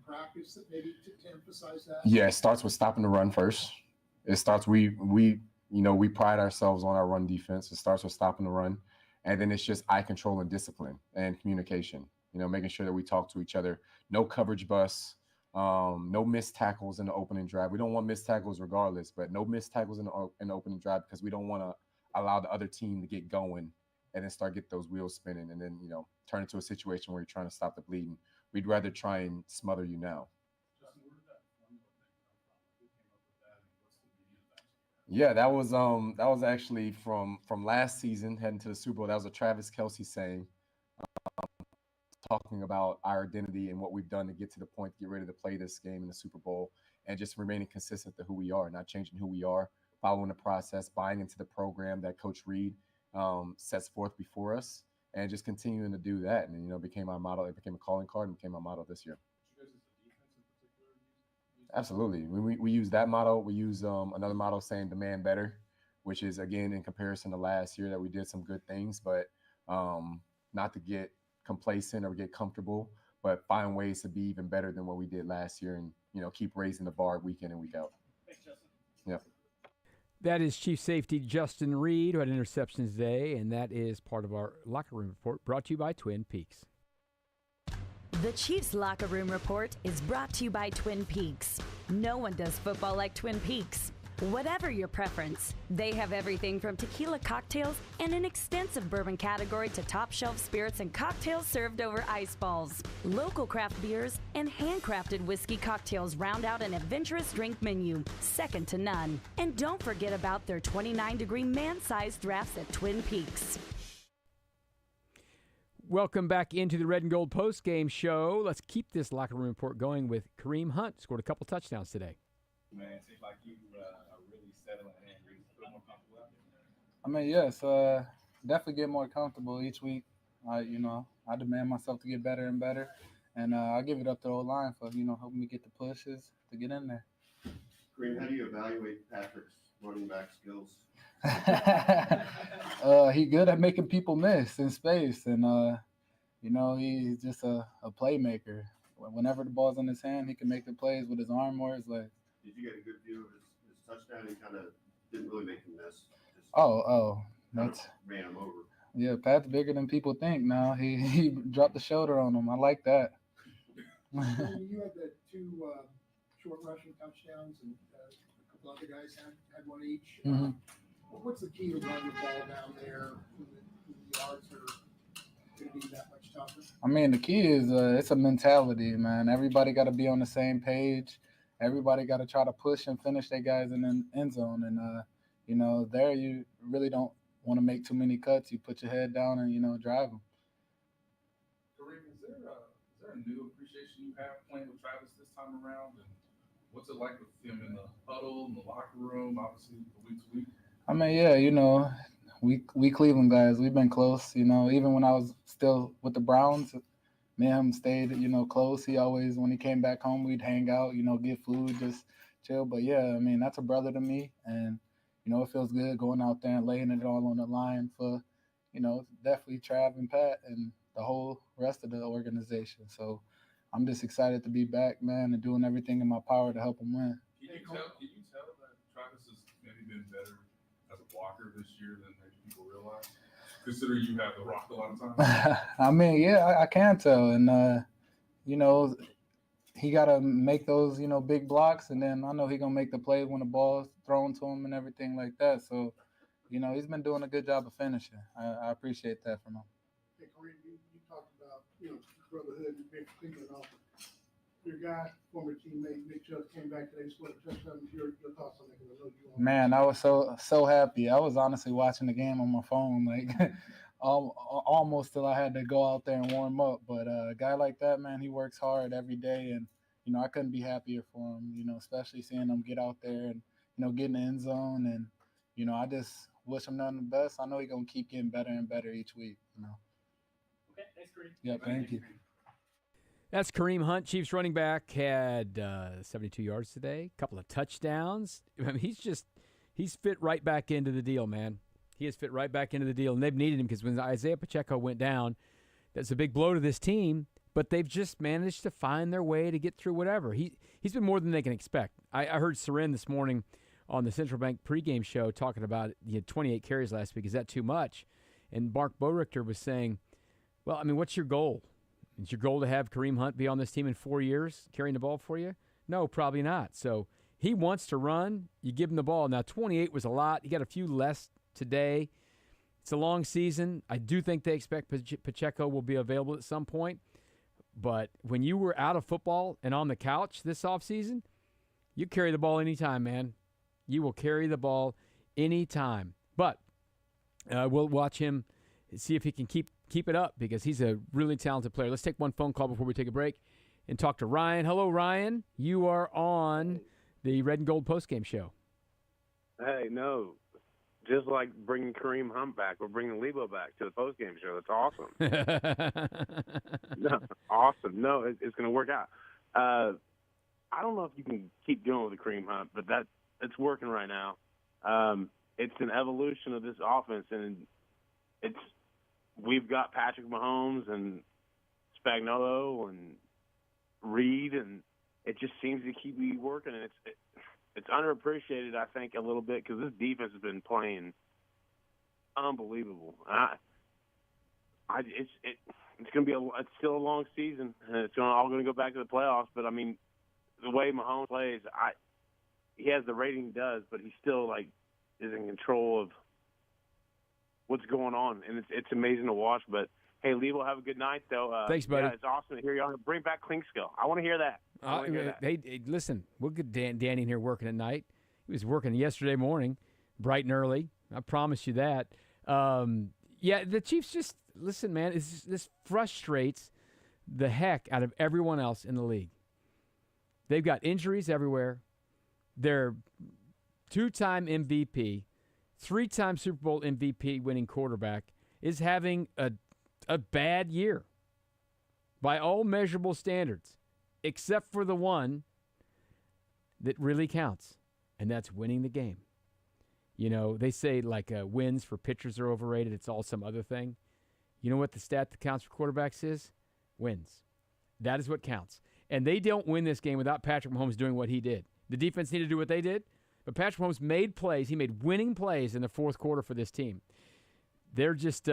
practice that maybe to emphasize that? Yeah, it starts with stopping the run first. It starts we pride ourselves on our run defense. It starts with stopping the run, and then it's just eye control and discipline and communication. Making sure that we talk to each other. No coverage busts. No missed tackles in the opening drive. We don't want missed tackles regardless, but no missed tackles in the opening drive because we don't want to allow the other team to get going and then start get those wheels spinning and then turn into a situation where you're trying to stop the bleeding. We'd rather try and smother you now. Justin, where did that formula thing come from? Who came up with that, and what's the meaning of that? Yeah, that was actually from last season heading to the Super Bowl. That was a Travis Kelce saying, talking about our identity and what we've done to get to the point to get ready to play this game in the Super Bowl and just remaining consistent to who we are, not changing who we are, following the process, buying into the program that Coach Reid sets forth before us, and just continuing to do that. And, became our motto. It became a calling card and became our motto this year. You guys, as the defense in particular, use Absolutely. We use that motto. We use another motto saying demand better, which is, again, in comparison to last year that we did some good things, but not to get complacent or get comfortable, but find ways to be even better than what we did last year and, keep raising the bar week in and week out. Thanks, Justin. Yep. That is Chief Safety Justin Reid, who had interceptions today, and that is part of our locker room report brought to you by Twin Peaks. The Chiefs Locker Room Report is brought to you by Twin Peaks. No one does football like Twin Peaks. Whatever your preference, they have everything from tequila cocktails and an extensive bourbon category to top shelf spirits and cocktails served over ice balls. Local craft beers and handcrafted whiskey cocktails round out an adventurous drink menu, second to none. And don't forget about their 29-degree man-sized drafts at Twin Peaks. Welcome back into the Red and Gold Postgame Show. Let's keep this locker room report going with Kareem Hunt. Scored a couple touchdowns today. Man, it seems like you are really settling in. You feel more comfortable out there? I mean, yes, definitely get more comfortable each week. I demand myself to get better and better, and I give it up to the O-line for helping me get the pushes to get in there. Kareem, how do you evaluate Patrick's running back skills? He good at making people miss in space, and he's just a playmaker. Whenever the ball's in his hand, he can make the plays with his arm or his legs. Did you get a good view of his touchdown? He kind of didn't really make him miss. That's ran him over. Yeah, Pat's bigger than people think now. He dropped the shoulder on him. I like that. You had the two short rushing touchdowns, and a couple other guys had one each. Mm-hmm. What's the key to running the ball down there when the yards are going to be that much tougher? I mean, the key is it's a mentality, man. Everybody got to be on the same page. Everybody got to try to push and finish their guys in the end zone. And, there you really don't want to make too many cuts. You put your head down and, drive them. Kareem, is there a new appreciation you have playing with Travis this time around? And what's it like with him in the huddle, in the locker room, obviously, week to week? I mean, yeah, we Cleveland guys, we've been close. Even when I was still with the Browns, me and him stayed, close. He always, when he came back home, we'd hang out, get food, just chill. But yeah, I mean, that's a brother to me, and it feels good going out there and laying it all on the line for, definitely Trav and Pat and the whole rest of the organization. So I'm just excited to be back, man, and doing everything in my power to help him win. Can you tell that Travis has maybe been better as a blocker this year than maybe people realize? Considering you have the rock a lot of times. I mean, yeah, I can tell, and he got to make those, big blocks, and then I know he's gonna make the plays when the ball's thrown to him and everything like that. So, he's been doing a good job of finishing. I appreciate that from him. Hey, Kareem, you talked about brotherhood. You've been thinking of your guy, former teammate Nick Chubb came back today, scored a touchdown. Your thoughts on that? Because I know you. Man, I was so happy. I was honestly watching the game on my phone, like almost till I had to go out there and warm up. But a guy like that, man, he works hard every day, and I couldn't be happier for him. Especially seeing him get out there and get in the end zone, and I just wish him nothing but the best. I know he's gonna keep getting better and better each week. Okay, thanks, Kareem. Yeah, thank you. That's Kareem Hunt, Chiefs running back, had 72 yards today, a couple of touchdowns. I mean, he's fit right back into the deal, man. He has fit right back into the deal, and they've needed him because when Isaiah Pacheco went down, that's a big blow to this team, but they've just managed to find their way to get through whatever. He's been more than they can expect. I heard Seren this morning on the Central Bank pregame show talking about he had 28 carries last week. Is that too much? And Mark Boerichter was saying, well, I mean, what's your goal? Is your goal to have Kareem Hunt be on this team in 4 years, carrying the ball for you? No, probably not. So he wants to run. You give him the ball. Now, 28 was a lot. He got a few less today. It's a long season. I do think they expect Pacheco will be available at some point. But when you were out of football and on the couch this offseason, you carry the ball anytime, man. You will carry the ball anytime. But we'll watch him, see if he can keep it up because he's a really talented player. Let's take one phone call before we take a break and talk to Ryan. Hello, Ryan. You are on the Red and Gold postgame show. Hey, no. Just like bringing Kareem Hunt back, we're bringing Leabo back to the postgame show. That's awesome. No, awesome. No, it's going to work out. I don't know if you can keep going with the Kareem Hunt, but it's working right now. It's an evolution of this offense, and we've got Patrick Mahomes and Spagnuolo and Reid, and it just seems to keep working. And it's underappreciated, I think, a little bit because this defense has been playing unbelievable. It's going to be it's still a long season, and it's all going to go back to the playoffs. But I mean, the way Mahomes plays, he has the rating he does, but he still is in control of what's going on, and it's amazing to watch. But hey, Leabo, have a good night, though. Thanks, buddy. Yeah, it's awesome to hear you. Bring back Klingskill. I want to hear that. Hey, listen, we'll get Danny in here working at night. He was working yesterday morning, bright and early. I promise you that. Yeah, the Chiefs just listen, man. This frustrates the heck out of everyone else in the league. They've got injuries everywhere. Their two-time MVP, three-time Super Bowl MVP winning quarterback is having a bad year by all measurable standards, except for the one that really counts, and that's winning the game. You know, they say wins for pitchers are overrated. It's all some other thing. You know what the stat that counts for quarterbacks is? Wins. That is what counts. And they don't win this game without Patrick Mahomes doing what he did. The defense needed to do what they did, but Patrick Mahomes made plays. He made winning plays in the fourth quarter for this team. They're just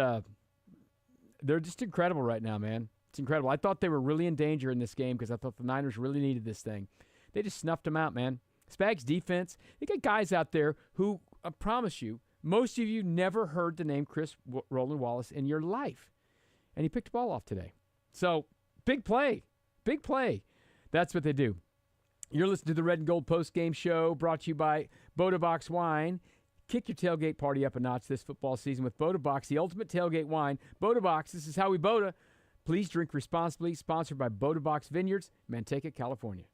incredible right now, man. It's incredible. I thought they were really in danger in this game because I thought the Niners really needed this thing. They just snuffed them out, man. Spags defense, they got guys out there who, I promise you, most of you never heard the name Chris Roland Wallace in your life. And he picked the ball off today. So, big play. Big play. That's what they do. You're listening to the Red and Gold Post-Game Show brought to you by Boda Box Wine. Kick your tailgate party up a notch this football season with Boda Box, the ultimate tailgate wine. Boda Box, this is how we Boda. Please drink responsibly. Sponsored by Boda Box Vineyards, Manteca, California.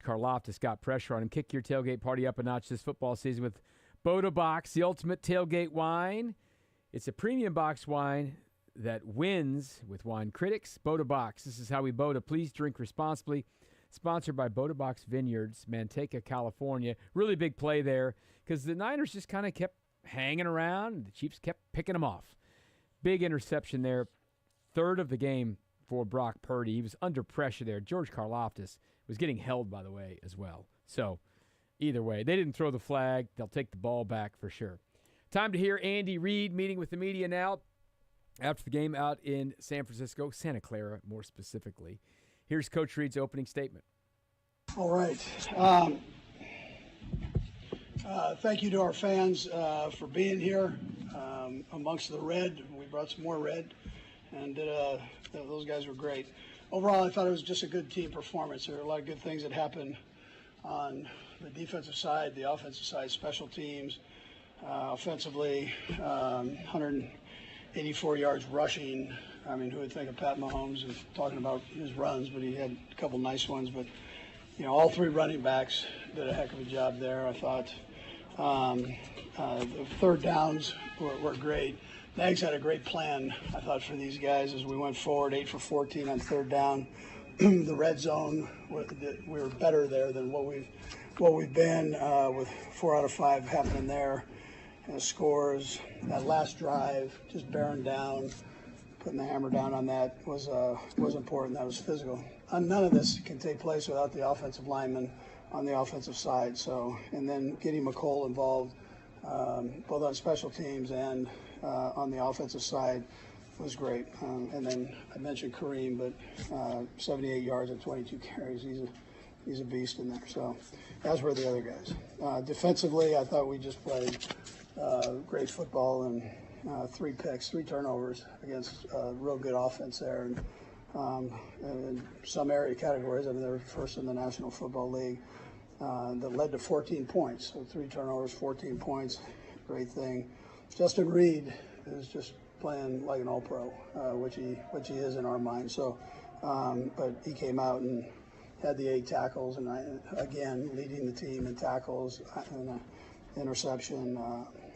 Karlaftis got pressure on him. Kick your tailgate party up a notch this football season with Boda Box, the ultimate tailgate wine. It's a premium box wine that wins with wine critics. Boda Box. This is how we Boda. Please drink responsibly. Sponsored by Boda Box Vineyards, Manteca, California. Really big play there because the Niners just kind of kept hanging around, and the Chiefs kept picking them off. Big interception there. Third of the game for Brock Purdy. He was under pressure there. George Karlaftis was getting held, by the way, as well. So either way, they didn't throw the flag. They'll take the ball back for sure. Time to hear Andy Reid meeting with the media now after the game out in San Francisco, Santa Clara more specifically. Here's Coach Reid's opening statement. All right. Thank you to our fans for being here amongst the red. We brought some more red, and those guys were great. Overall, I thought it was just a good team performance. There were a lot of good things that happened on the defensive side, the offensive side, special teams. Offensively, 184 yards rushing. I mean, who would think of Pat Mahomes and talking about his runs, but he had a couple nice ones. But, you know, all three running backs did a heck of a job there, I thought. The third downs were great. Nags had a great plan, I thought, for these guys as we went forward, 8 for 14 on third down. The red zone, we were better there than what we've been with 4 out of 5 happening there. And scores, that last drive, just bearing down, putting the hammer down on that was important. That was physical. None of this can take place without the offensive linemen on the offensive side. So, and then getting McCole involved, both on special teams and on the offensive side, was great. And then I mentioned Kareem, but 78 yards and 22 carries. He's a beast in there. So, as were the other guys. Defensively, I thought we just played great football and 3 picks, 3 turnovers against a real good offense there. And in some area categories, I mean, they were first in the National Football League. That led to 14 points. So 3 turnovers, 14 points, great thing. Justin Reid is just playing like an all-pro, which he is in our mind. So, but he came out and had the 8 tackles, and again leading the team in tackles and interception,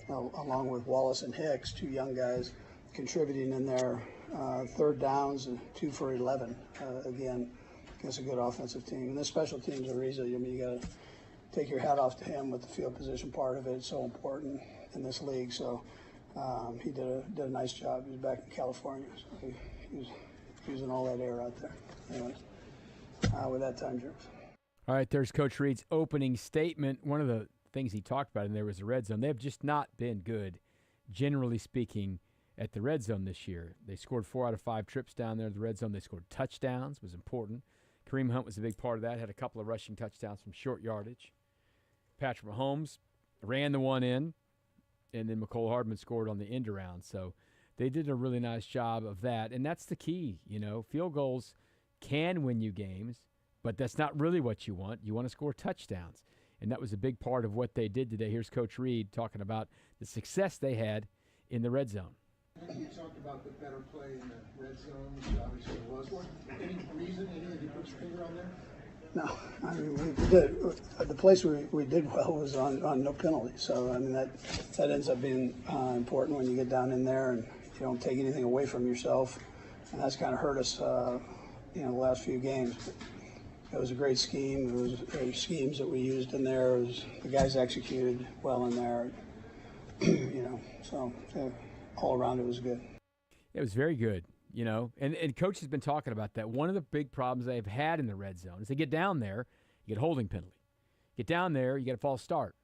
along with Wallace and Hicks, 2 young guys contributing in there. Third downs, 2 for 11, again, against a good offensive team. And the special teams are easy. I mean, you got to take your hat off to him with the field position part of it. It's so important in this league. So he did a nice job. He was back in California, so he was using all that air out there. Anyways, with that time, James. All right, there's Coach Reid's opening statement. One of the things he talked about in there was the red zone. They have just not been good, generally speaking, at the red zone this year. They scored 4 out of 5 trips down there at the red zone. They scored touchdowns, was important. Kareem Hunt was a big part of that, had a couple of rushing touchdowns from short yardage. Patrick Mahomes ran the one in, and then McCole Hardman scored on the end around. So they did a really nice job of that, and that's the key. You know, field goals can win you games, but that's not really what you want. You want to score touchdowns, and that was a big part of what they did today. Here's Coach Reid talking about the success they had in the red zone. You talked about the better play in the red zone, which obviously it was one. Any reason, anything you put your finger on there? No, I mean, the place we did well was on no penalty. So, I mean, that ends up being important when you get down in there and you don't take anything away from yourself. And that's kind of hurt us, the last few games. But it was a great scheme. There were schemes that we used in there. The guys executed well in there. So all around it was good. It was very good. And Coach has been talking about that. One of the big problems they've had in the red zone is they get down there, you get a holding penalty. Get down there, you get a false start.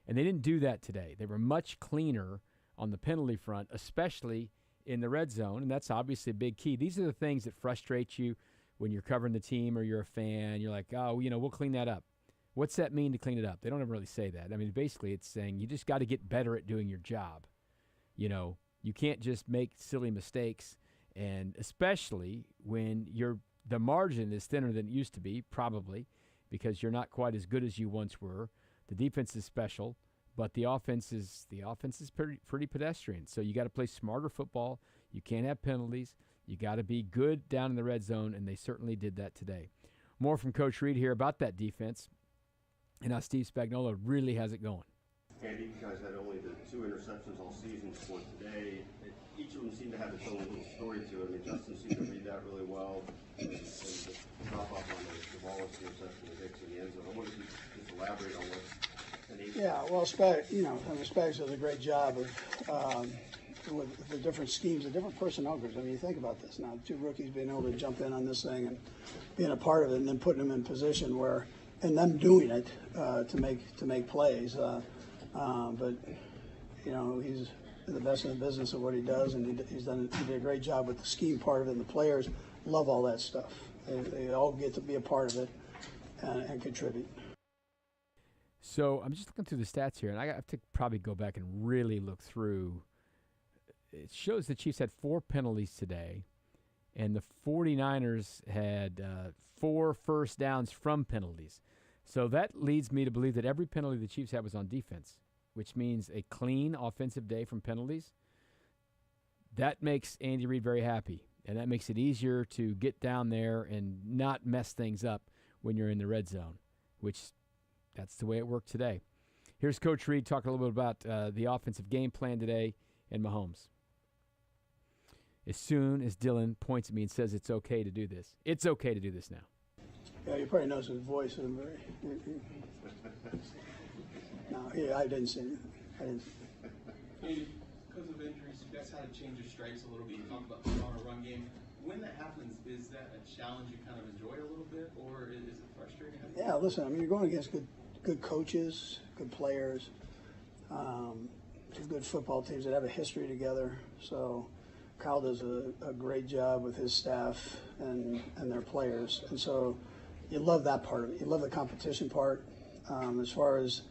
And they didn't do that today. They were much cleaner on the penalty front, especially in the red zone, and that's obviously a big key. These are the things that frustrate you when you're covering the team or you're a fan. You're like, we'll clean that up. What's that mean to clean it up? They don't ever really say that. I mean, basically it's saying you just got to get better at doing your job. You can't just make silly mistakes. And especially when the margin is thinner than it used to be, probably, because you're not quite as good as you once were. The defense is special, but the offense is pretty pedestrian. So you got to play smarter football. You can't have penalties. You got to be good down in the red zone, and they certainly did that today. more from Coach Reid here about that defense and how Steve Spagnuolo really has it going. Andy, you guys had only the 2 interceptions all season. Scored today. Each of them seemed to have its own little story to it. I mean, Justin seemed to read that really well. And the drop off on the Wallace interception that hits in the end zone. I wonder if you could just elaborate on what. Yeah, well, Spags does a great job of with the different schemes, the different personnel groups. I mean, you think about this now: 2 rookies being able to jump in on this thing and being a part of it, and then putting them in position where, and them doing it to make plays. But he's the best in the business of what he does, and he did a great job with the scheme part of it. And the players love all that stuff. They all get to be a part of it and contribute. So I'm just looking through the stats here, and I have to probably go back and really look through. It shows the Chiefs had 4 penalties today, and the 49ers had 4 first downs from penalties. So that leads me to believe that every penalty the Chiefs had was on defense, which means a clean offensive day from penalties. That makes Andy Reid very happy, and that makes it easier to get down there and not mess things up when you're in the red zone, which that's the way it worked today. Here's Coach Reid talking a little bit about the offensive game plan today and Mahomes. As soon as Dylan points at me and says it's okay to do this, it's okay to do this now. Yeah, you probably noticed his voice. No, I didn't see anything. Because of injuries, you guys had to change your stripes a little bit. You talked about putting on a run game. When that happens, is that a challenge you kind of enjoy a little bit, or is it frustrating? Yeah, listen, I mean, you're going against good coaches, good players, 2 good football teams that have a history together. So Kyle does a great job with his staff and their players. And so you love that part of it. You love the competition part. As far as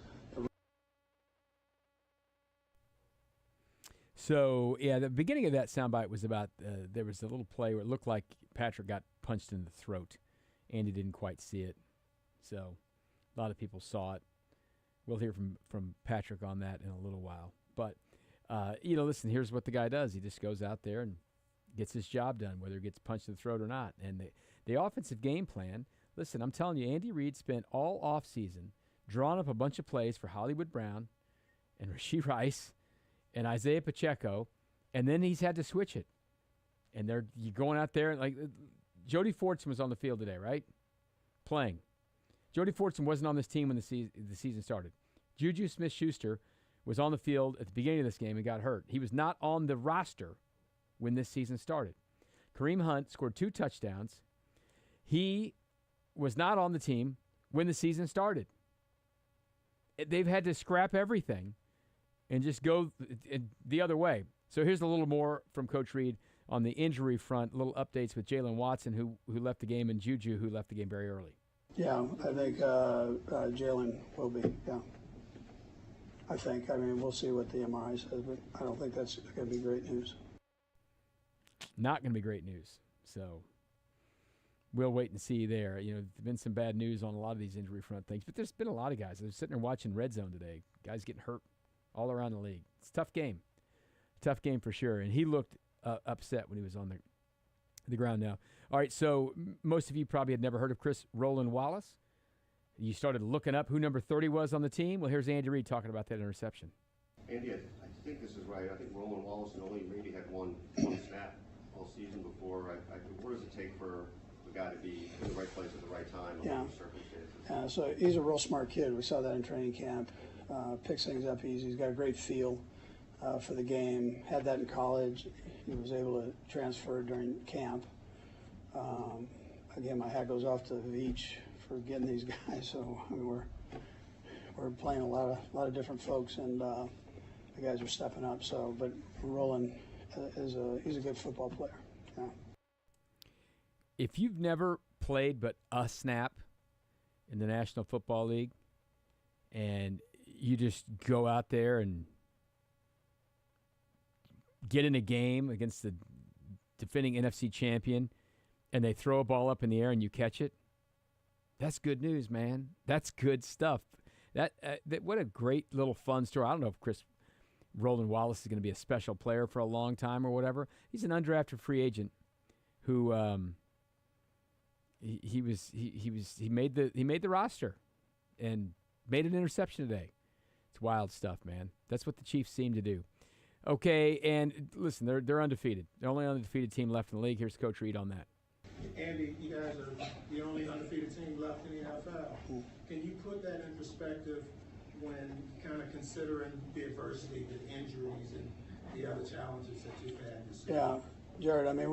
So, yeah, the beginning of that soundbite was about there was a little play where it looked like Patrick got punched in the throat. Andy didn't quite see it. So a lot of people saw it. We'll hear from Patrick on that in a little while. But, listen, here's what the guy does. He just goes out there and gets his job done, whether he gets punched in the throat or not. And the offensive game plan, listen, I'm telling you, Andy Reid spent all offseason drawing up a bunch of plays for Hollywood Brown and Rashee Rice and Isaiah Pacheco, and then he's had to switch it. And you going out there, like Jody Fortson was on the field today, right? Playing. Jody Fortson wasn't on this team when the season started. Juju Smith-Schuster was on the field at the beginning of this game and got hurt. He was not on the roster when this season started. Kareem Hunt scored 2 touchdowns. He was not on the team when the season started. They've had to scrap everything and just go the other way. So here's a little more from Coach Reid on the injury front, little updates with Jalen Watson, who left the game, and Juju, who left the game very early. Yeah, I think Jalen will be, yeah. I mean, we'll see what the MRI says, but I don't think that's going to be great news. Not going to be great news. So we'll wait and see there. There's been some bad news on a lot of these injury front things, but there's been a lot of guys. I was sitting there watching Red Zone today. Guys getting hurt all around the league. It's a tough game. Tough game for sure. And he looked upset when he was on the ground now. All right, so most of you probably had never heard of Chris Roland Wallace. You started looking up who number 30 was on the team. Well, here's Andy Reid talking about that interception. Andy, I think this is right. I think Roland Wallace and only maybe had one snap all season before. What does it take for a guy to be in the right place at the right time under the circumstances? So he's a real smart kid. We saw that in training camp. Picks things up easy. He's got a great feel for the game. Had that in college. He was able to transfer during camp. Again, my hat goes off to Veach for getting these guys. So I mean, we're playing a lot of different folks, and the guys are stepping up. So, but Roland he's a good football player. Yeah. If you've never played but a snap in the National Football League, and you just go out there and get in a game against the defending NFC champion, and they throw a ball up in the air and you catch it, that's good news, man. That's good stuff. That what a great little fun story. I don't know if Chris Roland Wallace is going to be a special player for a long time or whatever. He's an undrafted free agent who, he made the roster and made an interception today. It's wild stuff, man. That's what the Chiefs seem to do. Okay, and listen, they're undefeated. They're the only undefeated team left in the league. Here's Coach Reid on that. Andy, you guys are the only undefeated team left in the NFL. Can you put that in perspective when kind of considering the adversity, the injuries, and the other challenges that you've had this season? Yeah, Jared, I mean,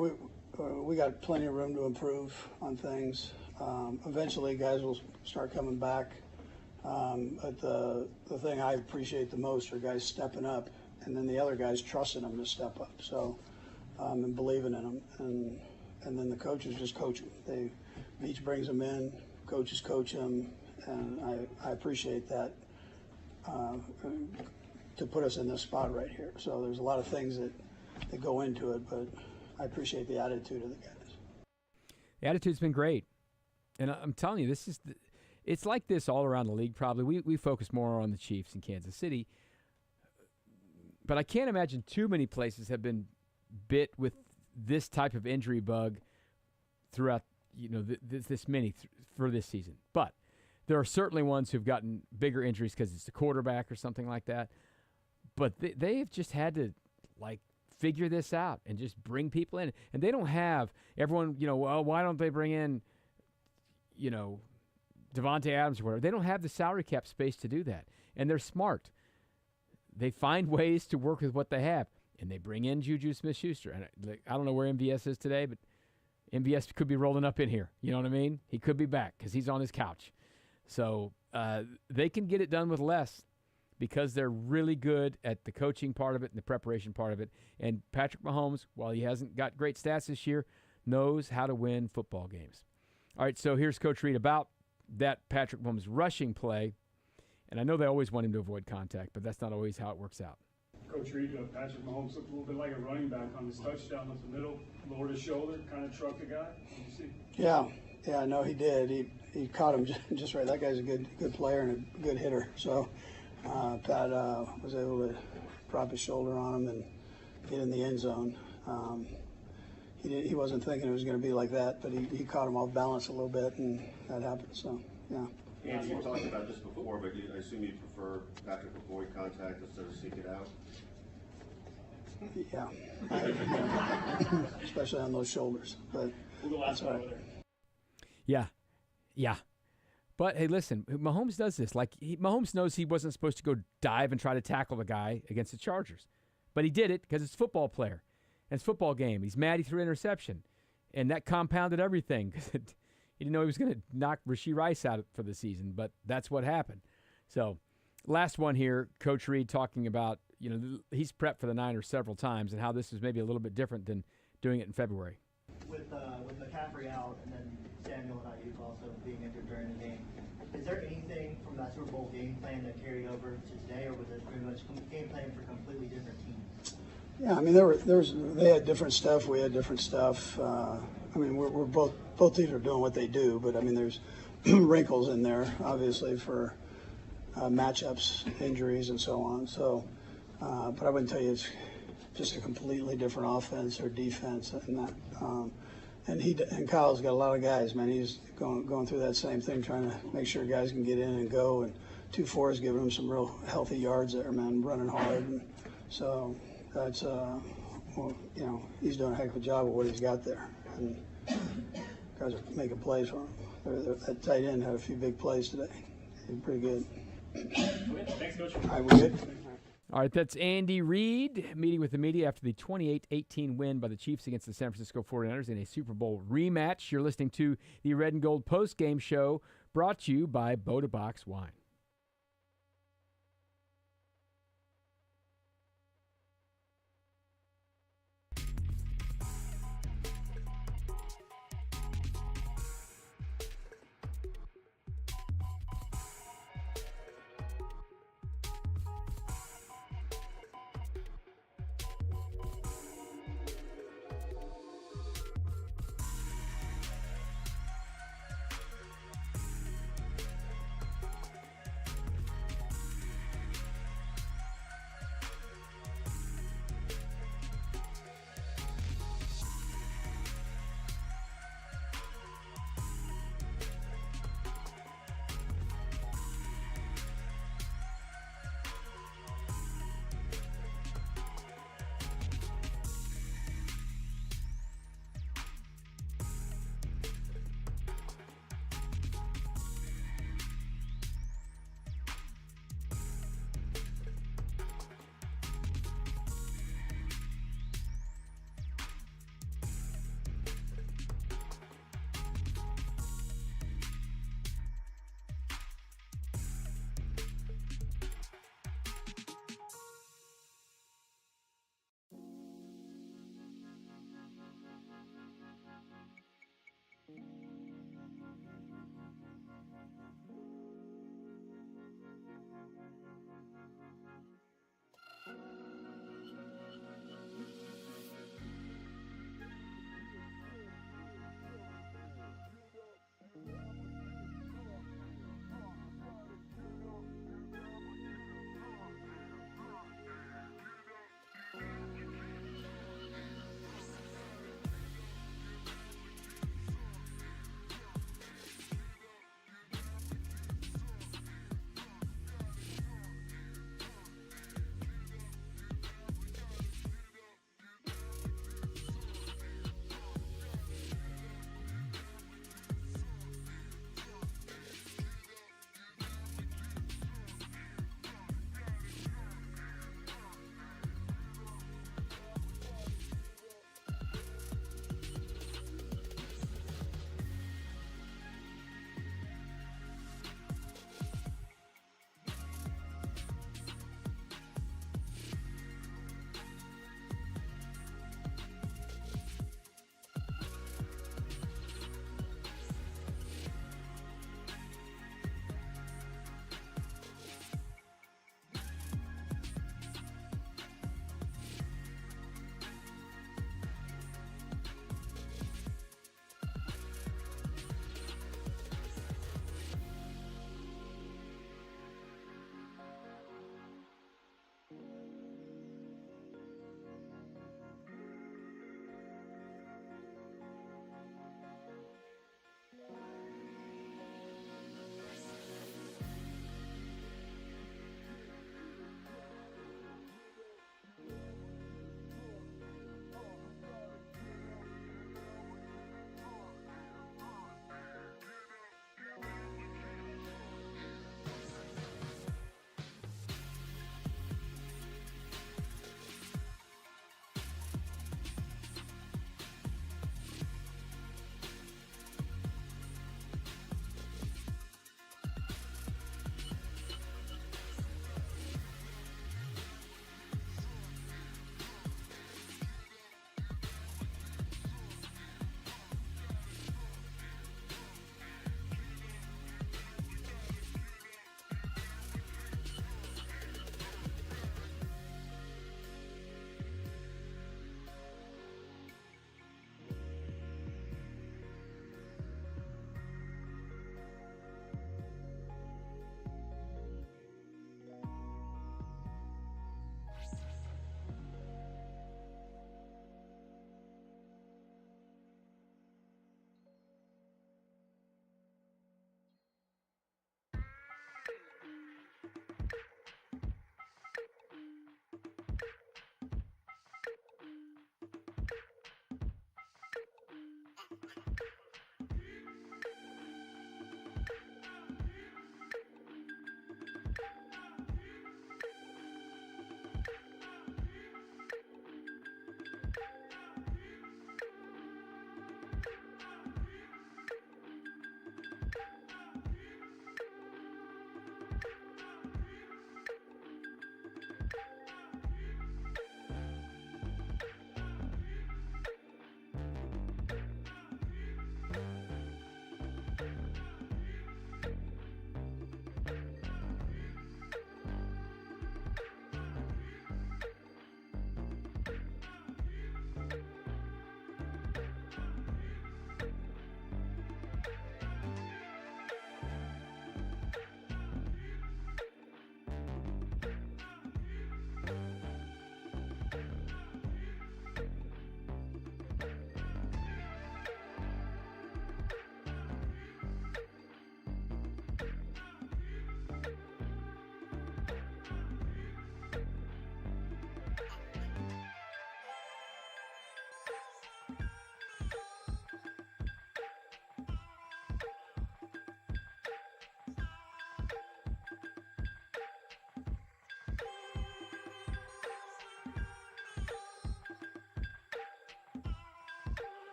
we got plenty of room to improve on things. Eventually, guys will start coming back. But the thing I appreciate the most are guys stepping up, and then the other guys trusting them to step up. So, and believing in them, and then the coaches just coach them. Each brings them in, coaches coach them, and I appreciate that to put us in this spot right here. So there's a lot of things that go into it, but I appreciate the attitude of the guys. The attitude's been great, and I'm telling you, it's like this all around the league. Probably we focus more on the Chiefs in Kansas City, but I can't imagine too many places have been bit with this type of injury bug throughout this many for this season. But there are certainly ones who've gotten bigger injuries because it's the quarterback or something like that. But they've just had to figure this out and just bring people in, and they don't have everyone. Well, why don't they bring in Devontae Adams or whatever? They don't have the salary cap space to do that, and they're smart. They find ways to work with what they have, and they bring in Juju Smith-Schuster. And I don't know where MVS is today, but MVS could be rolling up in here. You know what I mean? He could be back because he's on his couch. So they can get it done with less because they're really good at the coaching part of it and the preparation part of it. And Patrick Mahomes, while he hasn't got great stats this year, knows how to win football games. All right, so here's Coach Reid about that Patrick Mahomes rushing play. And I know they always want him to avoid contact, but that's not always how it works out. Coach Reid, Patrick Mahomes looked a little bit like a running back on his touchdown up the middle, lowered his shoulder, kind of trucked the guy. Did you see? Yeah, no, he did. He caught him just right. That guy's a good player and a good hitter. So Pat was able to drop his shoulder on him and get in the end zone. He wasn't thinking it was going to be like that, but he caught him off balance a little bit, and that happened. So, yeah. Andy, you talked about this before, but I assume you prefer Patrick avoid contact instead of seek it out? Yeah. Especially on those shoulders. But that's all right. Yeah. But, hey, listen, Mahomes does this. Mahomes knows he wasn't supposed to go dive and try to tackle the guy against the Chargers. But he did it because it's a football player. And it's a football game. He's mad he threw an interception. And that compounded everything because he didn't know he was going to knock Rashee Rice out for the season, but that's what happened. So, last one here, Coach Reid talking about, he's prepped for the Niners several times and how this is maybe a little bit different than doing it in February. With McCaffrey out and then Samuel and Ayuk also being injured during the game, is there anything from that Super Bowl game plan that carried over to today, or was it pretty much game plan for completely different teams? Yeah, I mean, they had different stuff. We had different stuff. I mean, we're both teams are doing what they do, but I mean, there's wrinkles in there, obviously, for matchups, injuries, and so on. So, but I wouldn't tell you it's just a completely different offense or defense, and that. And Kyle's got a lot of guys, man. He's going through that same thing, trying to make sure guys can get in and go. And 2-4 is giving him some real healthy yards there, man, running hard. And so that's he's doing a heck of a job of what he's got there. And guys are making plays for him. That tight end had a few big plays today. He did pretty good. Thanks, Coach. All right, we good? All right, that's Andy Reid meeting with the media after the 28-18 win by the Chiefs against the San Francisco 49ers in a Super Bowl rematch. You're listening to the Red and Gold Postgame Show, brought to you by Boda Box Wine.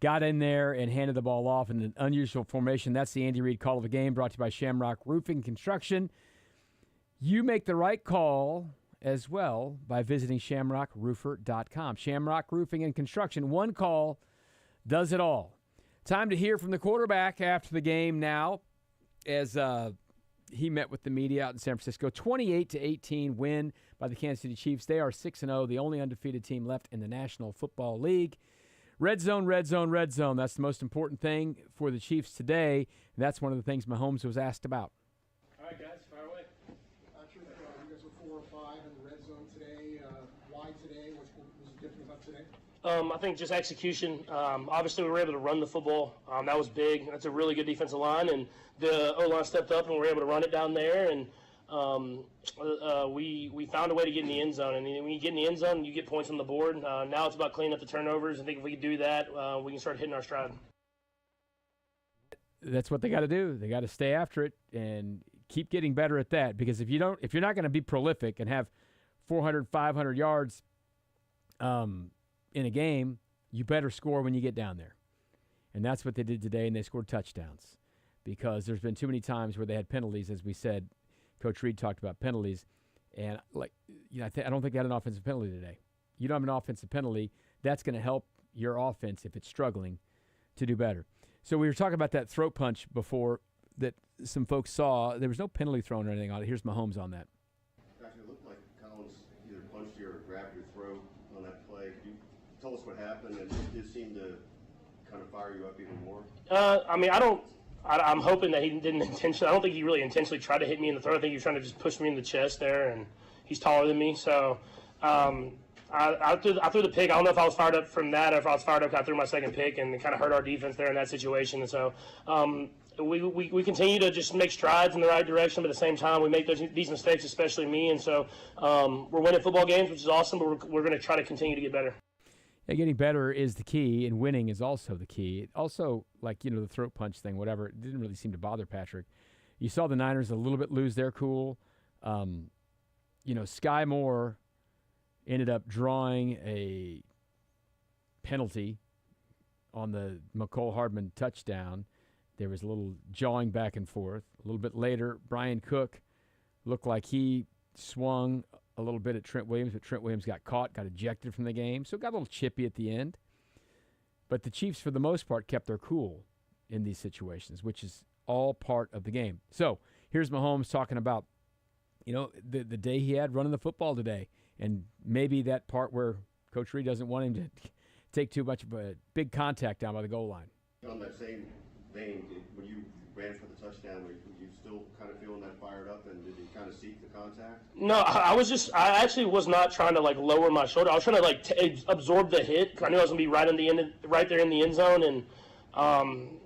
got in there and handed the ball off in an unusual formation. That's the Andy Reid call of the game, brought to you by Shamrock Roofing Construction. You make the right call as well by visiting shamrockroofer.com. Shamrock Roofing and Construction, one call does it all. Time to hear from the quarterback after the game now, as he met with the media out in San Francisco. 28-18 win by the Kansas City Chiefs. They are 6-0, the only undefeated team left in the National Football League. Red zone, red zone, red zone. That's the most important thing for the Chiefs today. And that's one of the things Mahomes was asked about. All right, guys, fire away. Patrick, you guys were 4 or 5 in the red zone today. Why today? What was different about today? I think just execution. Obviously, we were able to run the football. That was big. That's a really good defensive line, and the O-line stepped up, and we were able to run it down there. And we found a way to get in the end zone. And when you get in the end zone, you get points on the board. Now it's about cleaning up the turnovers. I think if we can do that, we can start hitting our stride. That's what they got to do. They got to stay after it and keep getting better at that. Because if you're not going to be prolific and have 400, 500 yards in a game, you better score when you get down there. And that's what they did today, and they scored touchdowns. Because there's been too many times where they had penalties, as we said. Coach Reid talked about penalties. And, I don't think they had an offensive penalty today. You don't have an offensive penalty. That's going to help your offense, if it's struggling, to do better. So we were talking about that throat punch before that some folks saw. There was no penalty thrown or anything on it. Here's Mahomes on that. Actually, it looked like Collins either punched you or grabbed your throat on that play. Could you tell us what happened? And it did seem to kind of fire you up even more. I'm hoping that he didn't intentionally. I don't think he really intentionally tried to hit me in the throat. I think he was trying to just push me in the chest there, and he's taller than me. So I threw the pick. I don't know if I was fired up from that or if I was fired up. I threw my second pick, and it kind of hurt our defense there in that situation. And so we continue to just make strides in the right direction, but at the same time, we make these mistakes, especially me. And so we're winning football games, which is awesome, but we're going to try to continue to get better. Yeah, getting better is the key, and winning is also the key. Also, the throat punch thing, whatever, it didn't really seem to bother Patrick. You saw the Niners a little bit lose their cool. Sky Moore ended up drawing a penalty on the McCole Hardman touchdown. There was a little jawing back and forth. A little bit later, Brian Cook looked like he swung a little bit at Trent Williams, but Trent Williams got caught, got ejected from the game, so it got a little chippy at the end. But the Chiefs, for the most part, kept their cool in these situations, which is all part of the game. So here's Mahomes talking about, the day he had running the football today, and maybe that part where Coach Reid doesn't want him to take too much of a big contact down by the goal line. On that same vein, when you ran for the touchdown, were you still kind of feeling that fired up, and did you kind of seek the contact? No, I actually was not trying to lower my shoulder. I was trying to absorb the hit. I knew I was gonna be right there in the end zone, and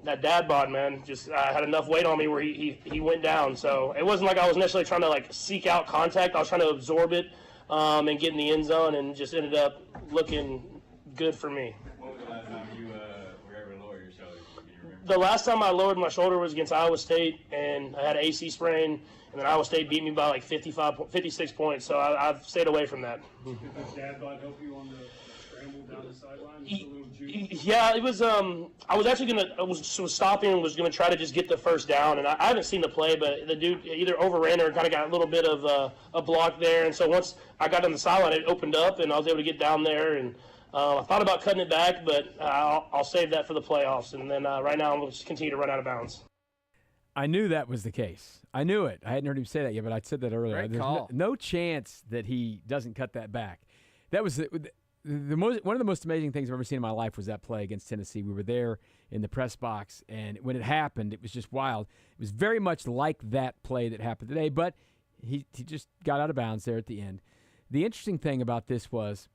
that dad bod, man, just had enough weight on me where he went down. So it wasn't like I was necessarily trying to seek out contact. I was trying to absorb it and get in the end zone, and just ended up looking good for me. When was the last time you were able to lower your shoulder? Do you remember? The last time I lowered my shoulder was against Iowa State, and I had an AC sprain, and then Iowa State beat me by 56 points, so I've stayed away from that. Did the dad bod help you on the scramble down the sideline? Just a little juice? Yeah, it was. I was actually was stopping and was gonna try to just get the first down, and I haven't seen the play, but the dude either overran or kind of got a little bit of a block there, and so once I got on the sideline, it opened up, and I was able to get down there, and I thought about cutting it back, but I'll save that for the playoffs, and then right now I'm going to continue to run out of bounds. I knew that was the case. I knew it. I hadn't heard him say that yet, but I said that earlier. Great There's call. no chance that he doesn't cut that back. That was one of the most amazing things I've ever seen in my life was that play against Tennessee. We were there in the press box, and when it happened, it was just wild. It was very much like that play that happened today, but he just got out of bounds there at the end. The interesting thing about this was,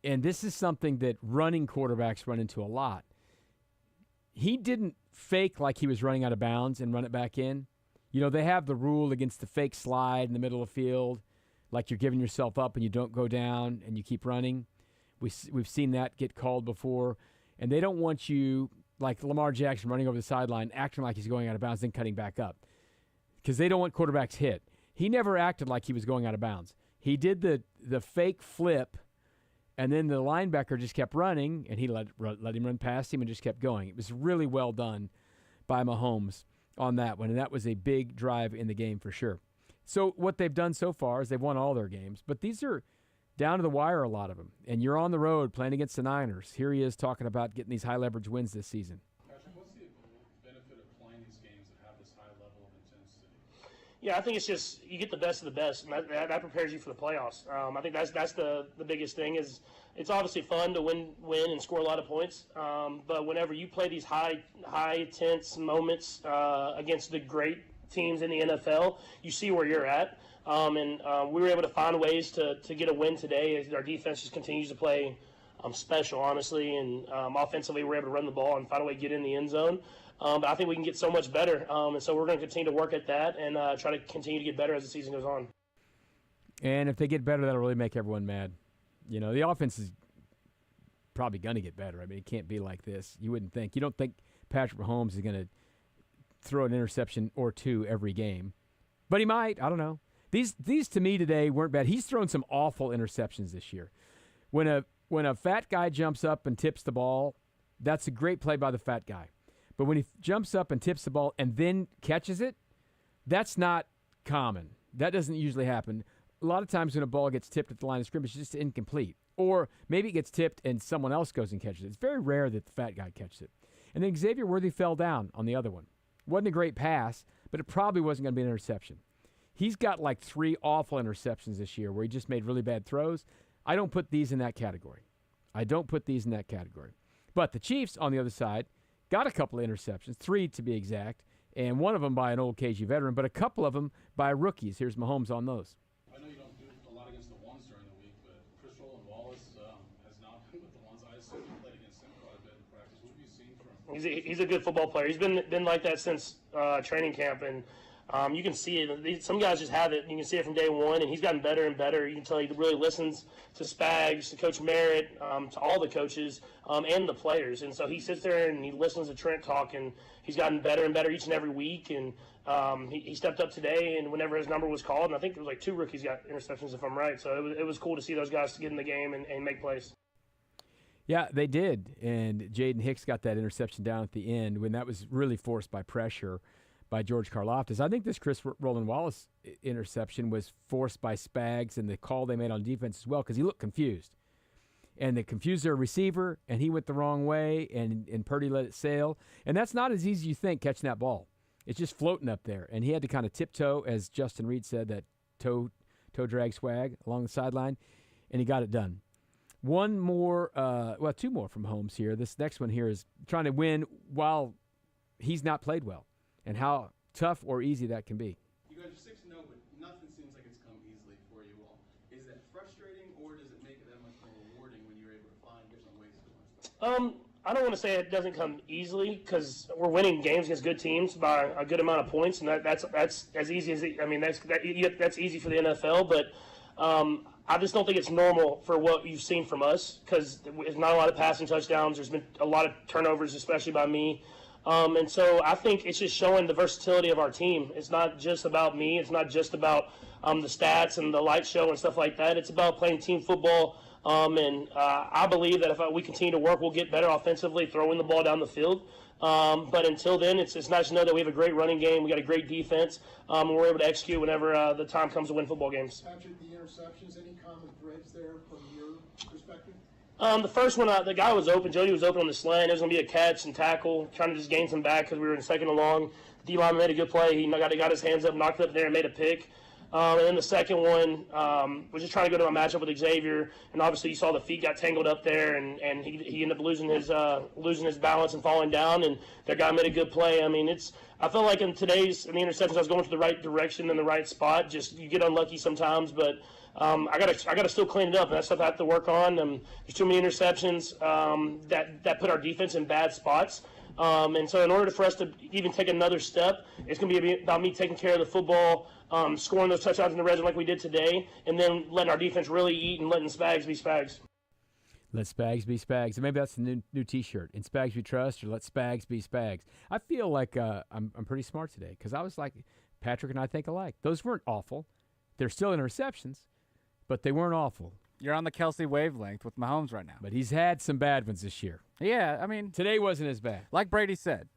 and this is something that running quarterbacks run into a lot, he didn't fake like he was running out of bounds and run it back in. They have the rule against the fake slide in the middle of the field, like you're giving yourself up and you don't go down and you keep running. We've seen that get called before, and they don't want you, like Lamar Jackson running over the sideline, acting like he's going out of bounds, then cutting back up, because they don't want quarterbacks hit. He never acted like he was going out of bounds. He did the fake flip And then the linebacker just kept running, and he let him run past him and just kept going. It was really well done by Mahomes on that one, and that was a big drive in the game for sure. So what they've done so far is they've won all their games, but these are down to the wire, a lot of them. And you're on the road playing against the Niners. Here he is talking about getting these high-leverage wins this season. Patrick, what's the benefit of playing these games that have this high level of intensity? Yeah, I think it's just you get the best of the best, and that prepares you for the playoffs. I think that's the biggest thing. Is it's obviously fun to win and score a lot of points, but whenever you play these high tense moments against the great teams in the NFL, you see where you're at. And we were able to find ways to get a win today as our defense just continues to play special, honestly. And offensively, we're able to run the ball and find a way to get in the end zone. But I think we can get so much better. And so we're going to continue to work at that and try to continue to get better as the season goes on. And if they get better, that'll really make everyone mad. You know, the offense is probably going to get better. I mean, it can't be like this. You wouldn't think. You don't think Patrick Mahomes is going to throw an interception or two every game. But he might. I don't know. These to me today weren't bad. He's thrown some awful interceptions this year. When a fat guy jumps up and tips the ball, that's a great play by the fat guy. But when he jumps up and tips the ball and then catches it, that's not common. That doesn't usually happen. A lot of times when a ball gets tipped at the line of scrimmage, it's just incomplete. Or maybe it gets tipped and someone else goes and catches it. It's very rare that the fat guy catches it. And then Xavier Worthy fell down on the other one. Wasn't a great pass, but it probably wasn't going to be an interception. He's got like 3 awful interceptions this year where he just made really bad throws. I don't put these in that category. But the Chiefs, on the other side, got a couple of interceptions, 3 to be exact, and one of them by an old KG veteran, but a couple of them by rookies. Here's Mahomes on those. I know you don't do a lot against the ones during the week, but Chris Wallace has not been with the ones. I assume you played against him quite a bit in practice. What have you seen from him? He's a good football player. He's been like that since training camp, and you can see it. Some guys just have it. You can see it from day one, and he's gotten better and better. You can tell he really listens to Spags, to Coach Merritt, to all the coaches, and the players. And so he sits there and he listens to Trent talk, and he's gotten better and better each and every week. And he stepped up today, and whenever his number was called, and I think it was like 2 rookies got interceptions, if I'm right. So it was cool to see those guys get in the game and make plays. Yeah, they did. And Jaden Hicks got that interception down at the end when that was really forced by pressure by George Karlaftis. I think this Chris Roland Wallace interception was forced by Spags and the call they made on defense as well because he looked confused. And they confused their receiver, and he went the wrong way, and Purdy let it sail. And that's not as easy as you think, catching that ball. It's just floating up there. And he had to kind of tiptoe, as Justin Reed said, that toe drag swag along the sideline, and he got it done. 2 more from Holmes here. This next one here is trying to win while he's not played well, and how tough or easy that can be. You guys are 6-0, but nothing seems like it's come easily for you all. Is that frustrating, or does it make it that much more rewarding when you're able to find different ways to win? I don't want to say it doesn't come easily because we're winning games against good teams by a good amount of points, and that's as easy as that's easy for the NFL. But I just don't think it's normal for what you've seen from us because there's not a lot of passing touchdowns. There's been a lot of turnovers, especially by me. And so I think it's just showing the versatility of our team. It's not just about me. It's not just about the stats and the light show and stuff like that. It's about playing team football. And I believe that if we continue to work, we'll get better offensively, throwing the ball down the field. But until then, it's nice to know that we have a great running game. We got a great defense. And we're able to execute whenever the time comes to win football games. Patrick, the interceptions, any common threads there from your perspective? The first one, the guy was open. Jody was open on the slant. It was going to be a catch and tackle, trying to just gain some back because we were in second and long. The D-lineman made a good play. He got his hands up, knocked it up there, and made a pick. And then the second one was just trying to go to a matchup with Xavier. And obviously you saw the feet got tangled up there, and he ended up losing his balance and falling down. And that guy made a good play. I mean, I felt like in the interceptions I was going to the right direction in the right spot. Just you get unlucky sometimes, but I gotta still clean it up, and that's stuff I have to work on. There's too many interceptions that put our defense in bad spots. And so in order for us to even take another step, it's going to be about me taking care of the football, scoring those touchdowns in the red zone like we did today, and then letting our defense really eat and letting Spags be Spags. Let Spags be Spags. And maybe that's the new T-shirt. In Spags we trust, or let Spags be Spags. I feel like I'm pretty smart today because I was like, Patrick and I think alike. Those weren't awful. They're still interceptions, but they weren't awful. You're on the Kelsey wavelength with Mahomes right now. But he's had some bad ones this year. Yeah, I mean. Today wasn't as bad. Like Brady said,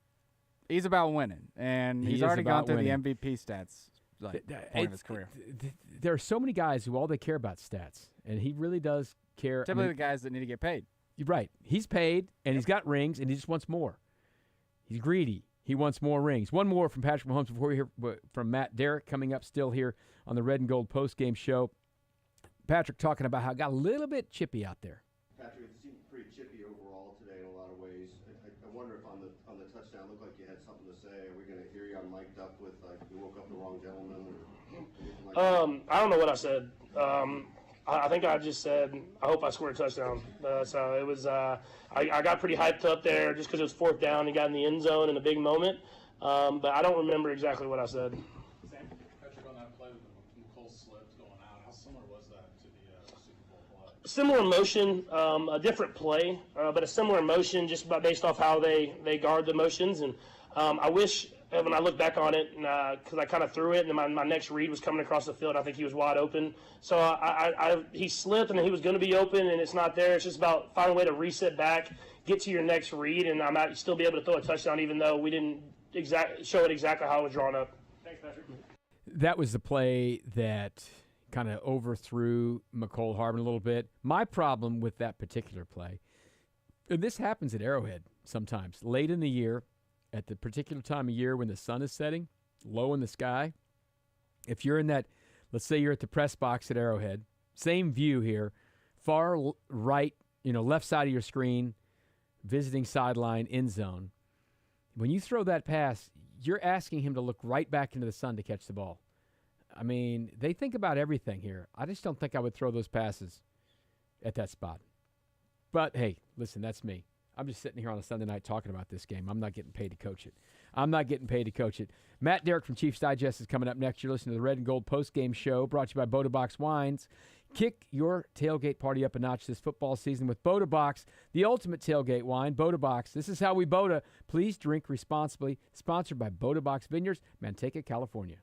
he's about winning. And he's already gone through the MVP stats point of his career. There are so many guys who all they care about stats. And he really does care. Typically the guys that need to get paid. You're right. He's paid, and he's got rings, and he just wants more. He's greedy. He wants more rings. One more from Patrick Mahomes before we hear from Matt Derrick coming up still here on the Red and Gold postgame show. Patrick talking about how it got a little bit chippy out there. Patrick, it seemed pretty chippy overall today in a lot of ways. I wonder if on the touchdown, it looked like you had something to say. Are we going to hear you on mic'd up with, like, you woke up the wrong gentleman? Or anything like that? I don't know what I said. I think I just said, I hope I score a touchdown. So it was, I got pretty hyped up there just because it was fourth down and got in the end zone in a big moment. But I don't remember exactly what I said. Patrick, on that play with the Nicole slipped going out, how similar was that to the Super Bowl play? Similar motion, a different play, but a similar motion just based off how they guard the motions. And I wish, when I look back on it, because I kind of threw it, and then my next read was coming across the field, I think he was wide open. So he slipped, and he was going to be open, and it's not there. It's just about finding a way to reset back, get to your next read, and I might still be able to throw a touchdown, even though we didn't show it exactly how it was drawn up. Thanks, Patrick. That was the play that kind of overthrew McCole Harbin a little bit. My problem with that particular play, and this happens at Arrowhead sometimes, late in the year, at the particular time of year when the sun is setting, low in the sky, if you're in that, let's say you're at the press box at Arrowhead, same view here, far right, left side of your screen, visiting sideline, end zone. When you throw that pass, you're asking him to look right back into the sun to catch the ball. I mean, they think about everything here. I just don't think I would throw those passes at that spot. But, hey, listen, that's me. I'm just sitting here on a Sunday night talking about this game. I'm not getting paid to coach it. Matt Derrick from Chiefs Digest is coming up next. You're listening to the Red and Gold postgame show brought to you by Boda Box Wines. Kick your tailgate party up a notch this football season with Boda Box, the ultimate tailgate wine. Boda Box. This is how we Boda. Please drink responsibly. Sponsored by Boda Box Vineyards, Manteca, California.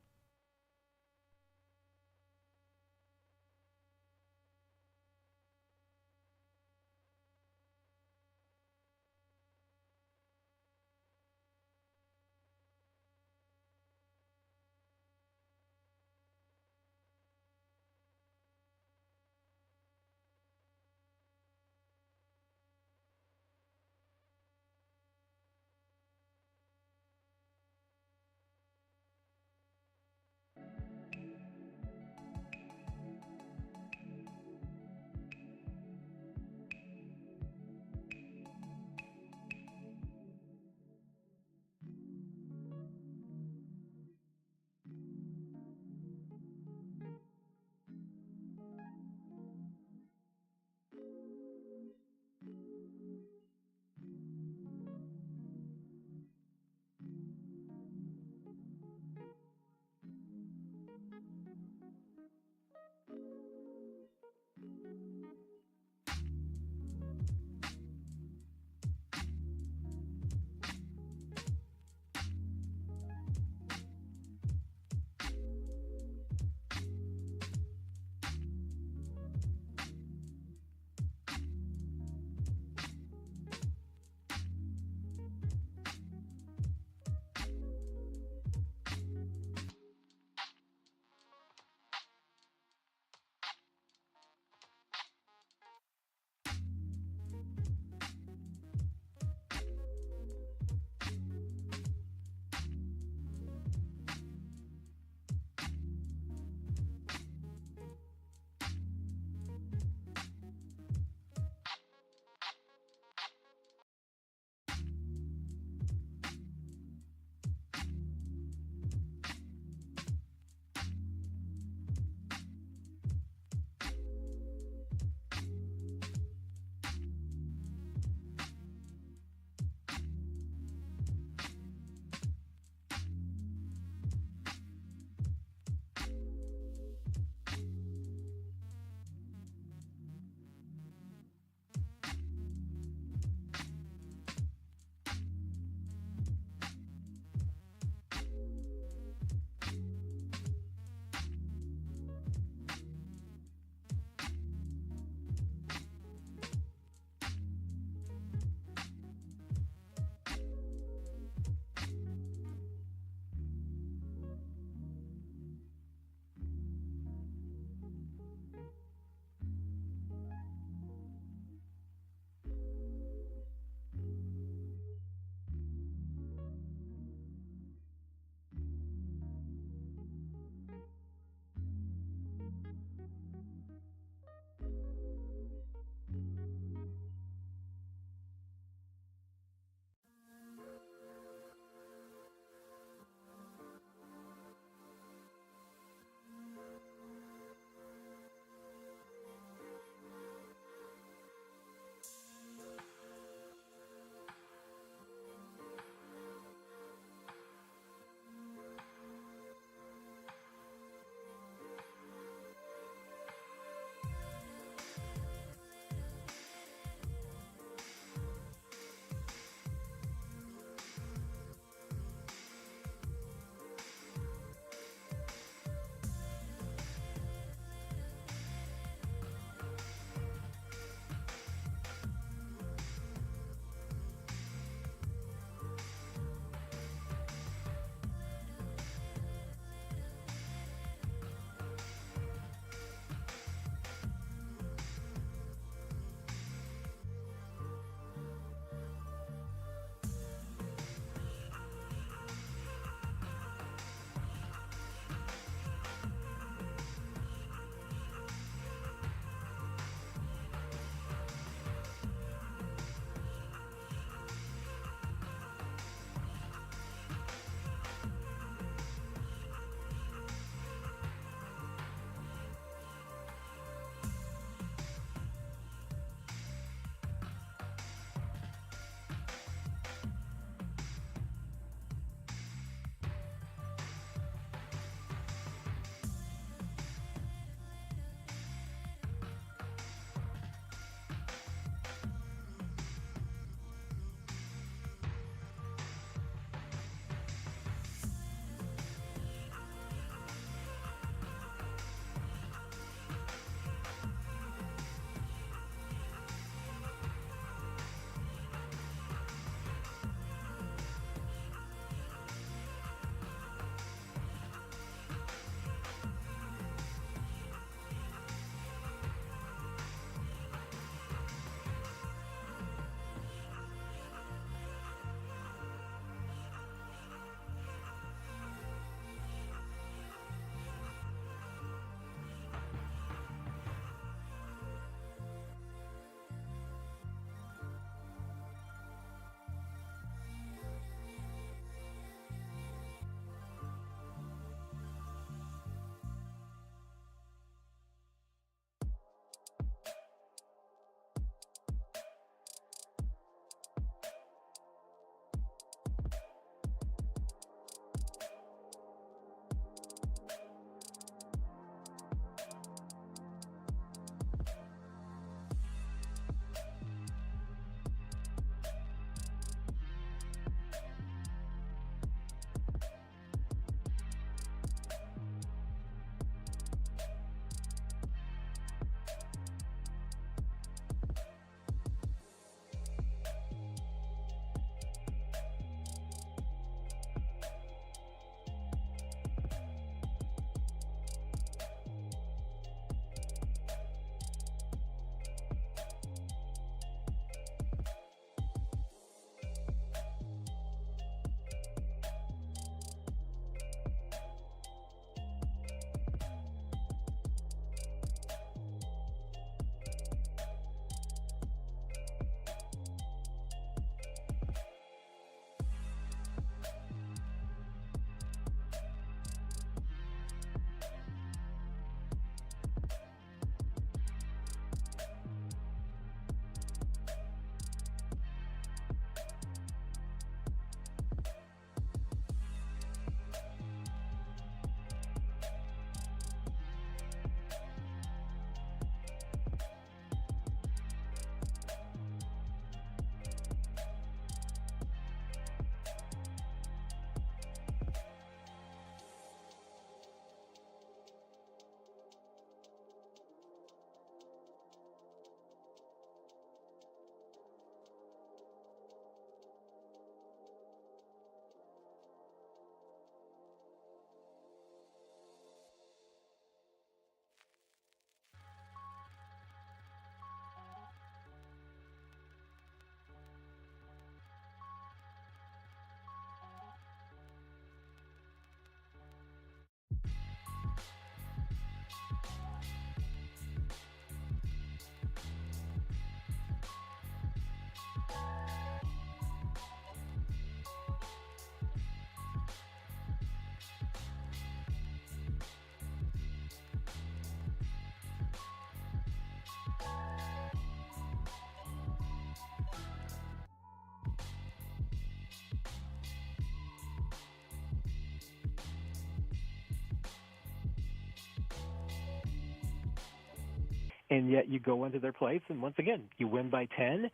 and yet you go into their place, and once again, you win by 10.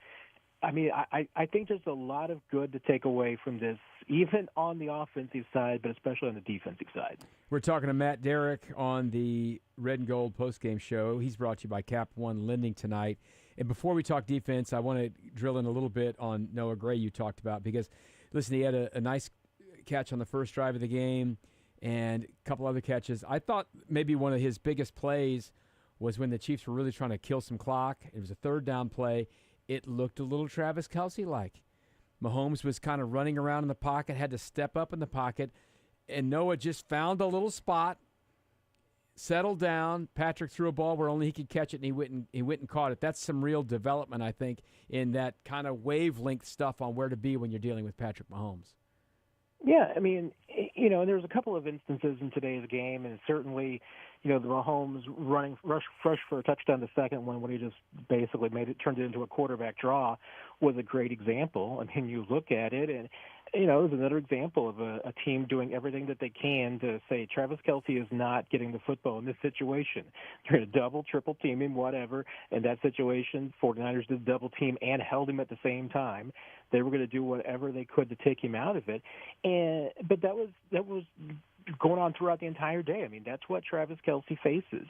I mean, I think there's a lot of good to take away from this, even on the offensive side, but especially on the defensive side. We're talking to Matt Derrick on the Red and Gold postgame show. He's brought to you by Cap One Lending tonight. And before we talk defense, I want to drill in a little bit on Noah Gray you talked about because, listen, he had a nice catch on the first drive of the game and a couple other catches. I thought maybe one of his biggest plays was when the Chiefs were really trying to kill some clock. It was a third down play. It looked a little Travis Kelce-like. Mahomes was kind of running around in the pocket, had to step up in the pocket, and Noah just found a little spot, settled down. Patrick threw a ball where only he could catch it, and he went and caught it. That's some real development, I think, in that kind of wavelength stuff on where to be when you're dealing with Patrick Mahomes. Yeah, I mean, you know, there was a couple of instances in today's game, and certainly, you know, the Mahomes rush for a touchdown, the second one when he just basically turned it into a quarterback draw was a great example. I mean, you look at it, and, you know, it was another example of a team doing everything that they can to say Travis Kelce is not getting the football in this situation. They're going to double, triple team him, whatever. In that situation, 49ers did double team and held him at the same time. They were going to do whatever they could to take him out of it. But that was going on throughout the entire day. I mean, that's what Travis Kelce faces.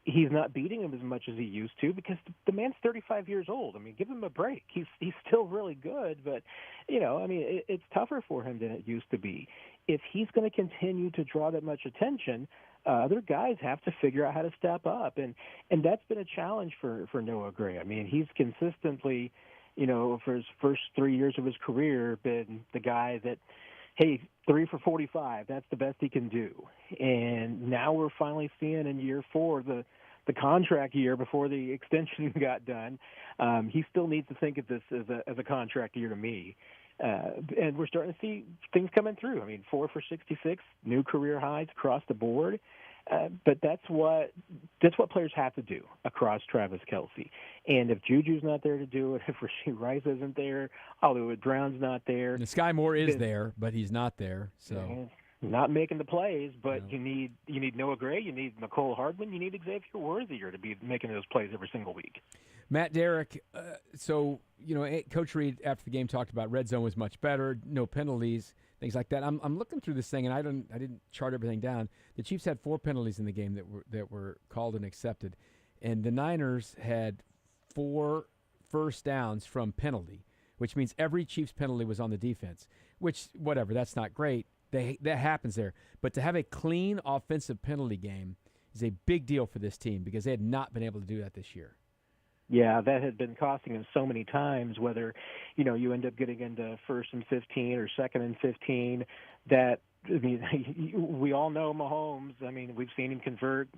He's not beating him as much as he used to because the man's 35 years old. I mean, give him a break. He's still really good, but, you know, I mean, it's tougher for him than it used to be. If he's going to continue to draw that much attention, other guys have to figure out how to step up, and that's been a challenge for Noah Gray. I mean, he's consistently, you know, for his first 3 years of his career, been the guy that, hey, 3 for 45, that's the best he can do. And now we're finally seeing in year 4, the contract year before the extension got done, he still needs to think of this as a contract year to me. And we're starting to see things coming through. I mean, 4 for 66, new career highs across the board. But that's what players have to do across Travis Kelce. And if Juju's not there to do it, if Rashee Rice isn't there, Hollywood Brown's not there. And Sky Moore is there, but he's not there. So not making the plays, but you need Noah Gray, you need Mecole Hardman, you need Xavier Worthier to be making those plays every single week. Matt Derrick, so, you know, Coach Reid after the game talked about red zone was much better, no penalties, things like that. I'm looking through this thing, and I didn't chart everything down. The Chiefs had 4 penalties in the game that were called and accepted, and the Niners had 4 first downs from penalty, which means every Chiefs penalty was on the defense. Which, whatever, that's not great. That happens there, but to have a clean offensive penalty game is a big deal for this team because they had not been able to do that this year. Yeah, that had been costing him so many times, whether, you know, you end up getting into 1st and 15 or 2nd and 15, that, I mean, we all know Mahomes. I mean, we've seen him convert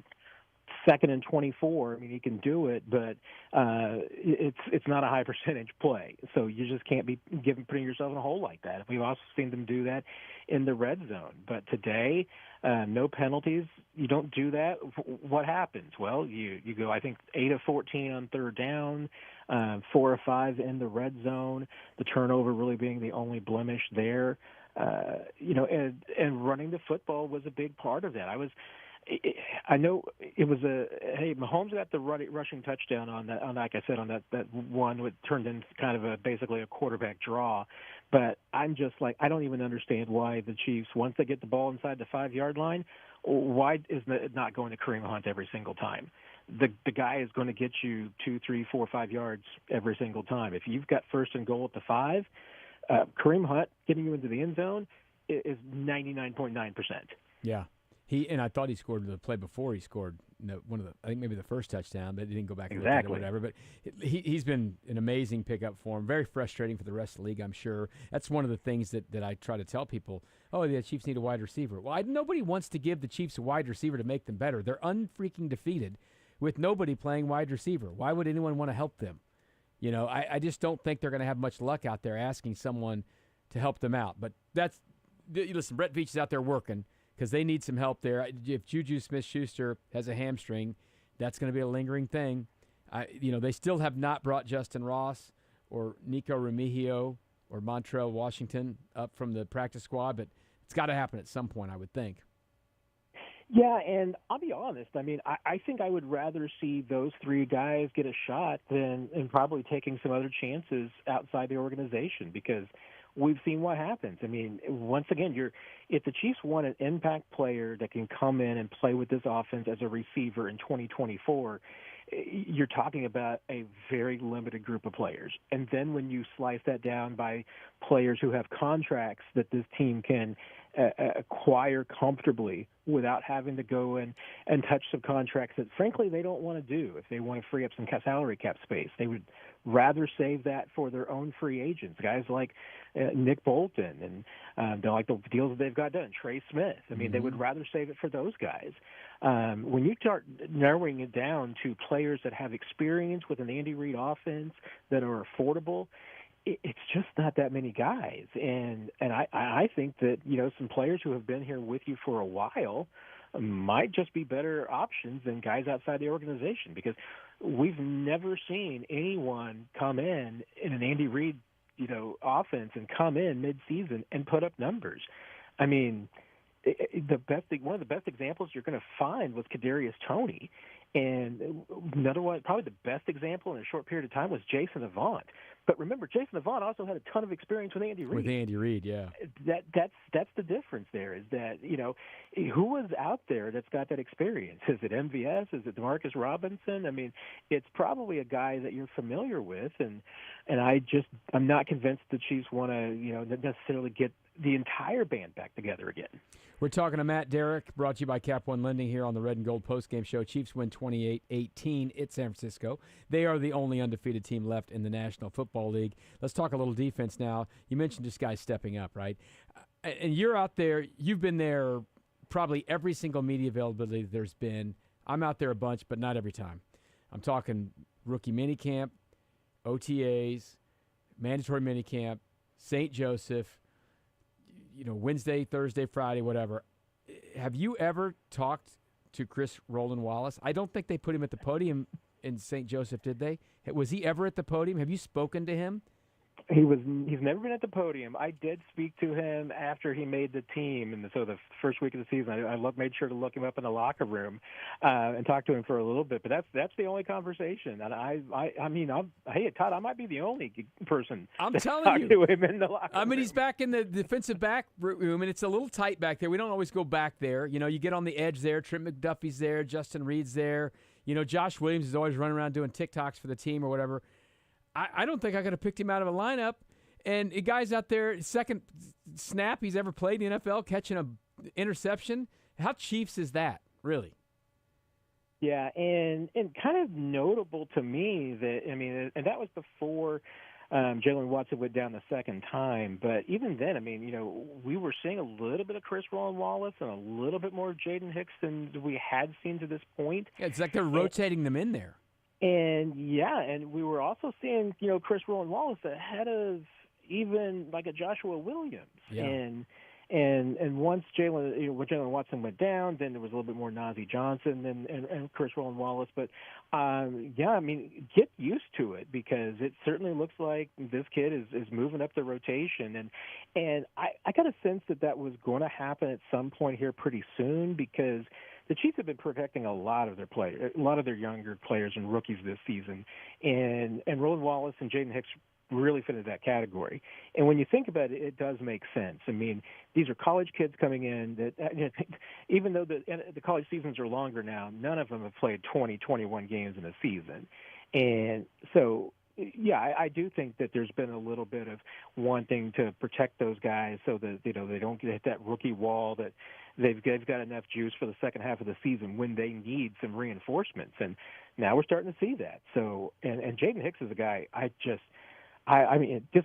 2nd and 24. I mean, he can do it, but it's not a high percentage play. So you just can't be putting yourself in a hole like that. We've also seen them do that in the red zone. But today, no penalties. You don't do that. What happens? Well, you go, I think, 8 of 14 on third down, 4 of 5 in the red zone, the turnover really being the only blemish there. You know, and running the football was a big part of that. I know it was Mahomes got the rushing touchdown on that, like I said, on that one that turned into kind of basically a quarterback draw. But I'm just like, I don't even understand why the Chiefs, once they get the ball inside the 5-yard line, why is it not going to Kareem Hunt every single time? The guy is going to get you 2, 3, 4, 5 yards every single time. If you've got 1st and goal at the 5, Kareem Hunt getting you into the end zone is 99.9%. Yeah. I thought he scored the play before he scored I think maybe the first touchdown, but he didn't go back and look at it or whatever. But he's been an amazing pickup for him. Very frustrating for the rest of the league, I'm sure. That's one of the things that I try to tell people. Oh, the Chiefs need a wide receiver. Well, nobody wants to give the Chiefs a wide receiver to make them better. They're unfreaking defeated with nobody playing wide receiver. Why would anyone want to help them? You know, I just don't think they're going to have much luck out there asking someone to help them out. But listen, Brett Veach is out there working, because they need some help there. If Juju Smith-Schuster has a hamstring, that's going to be a lingering thing. They still have not brought Justin Ross or Nico Remigio or Montrell Washington up from the practice squad, but it's got to happen at some point, I would think. Yeah, and I'll be honest. I mean, I think I would rather see those three guys get a shot than probably taking some other chances outside the organization, because we've seen what happens. I mean, once again, if the Chiefs want an impact player that can come in and play with this offense as a receiver in 2024, you're talking about a very limited group of players. And then when you slice that down by players who have contracts that this team can acquire comfortably without having to go and touch some contracts that, frankly, they don't want to do. If they want to free up some salary cap space, they would rather save that for their own free agents, guys like Nick Bolton, and they like the deals that they've got done, Trey Smith. I mean, they would rather save it for those guys. When you start narrowing it down to players that have experience with an Andy Reid offense that are affordable, it's just not that many guys. And I think that, some players who have been here with you for a while might just be better options than guys outside the organization, because we've never seen anyone come in an Andy Reid, offense and come in mid-season and put up numbers. I mean, one of the best examples you're going to find was Kadarius Toney. And another one, probably the best example in a short period of time, was Jason Avant. But remember, Jason Avant also had a ton of experience with Andy Reid. With Andy Reid, yeah. That's the difference there, is that, who was out there that's got that experience? Is it MVS? Is it DeMarcus Robinson? I mean, it's probably a guy that you're familiar with, and I'm not convinced the Chiefs want to, necessarily get the entire band back together again. We're talking to Matt Derrick, brought to you by Cap One Lending here on the Red and Gold Postgame Show. Chiefs win 28-18 at San Francisco. They are the only undefeated team left in the National Football League. Let's talk a little defense now. You mentioned just guys stepping up, right? And you're out there. You've been there probably every single media availability there's been. I'm out there a bunch, but not every time. I'm talking rookie minicamp, OTAs, mandatory minicamp, St. Joseph, Wednesday, Thursday, Friday, whatever. Have you ever talked to Chris Roland Wallace? I don't think they put him at the podium in St. Joseph, did they? Was he ever at the podium? Have you spoken to him? He's never been at the podium. I did speak to him after he made the team, and so the first week of the season, I made sure to look him up in the locker room and talk to him for a little bit. But that's the only conversation. And hey, Todd, I might be the only person. I'm telling you, to him in the locker room. I mean, he's back in the defensive back room, and it's a little tight back there. We don't always go back there. You get on the edge there. Trent McDuffie's there. Justin Reed's there. Josh Williams is always running around doing TikToks for the team or whatever. I don't think I could have picked him out of a lineup. And a guy's out there, second snap he's ever played in the NFL, catching an interception. How Chiefs is that, really? Yeah, and kind of notable to me that, and that was before Jalen Watson went down the second time. But even then, we were seeing a little bit of Chris Roland Wallace and a little bit more of Jaden Hicks than we had seen to this point. Yeah, it's like they're rotating them in there. And we were also seeing, Chris Roland Wallace ahead of even like a Joshua Williams. Yeah. And once Jalen Watson went down, then there was a little bit more Najee Johnson and Chris Roland Wallace. But get used to it, because it certainly looks like this kid is moving up the rotation. And I got a sense that was going to happen at some point here pretty soon, because the Chiefs have been protecting a lot of their players, a lot of their younger players and rookies this season, and Roland Wallace and Jaden Hicks really fit into that category. And when you think about it, it does make sense. I mean, these are college kids coming in that, even though the college seasons are longer now, none of them have played 20, 21 games in a season. And so, yeah, I do think that there's been a little bit of wanting to protect those guys so that, they don't hit that rookie wall, that they've got enough juice for the second half of the season when they need some reinforcements. And now we're starting to see that. So, and Jaden Hicks is a guy just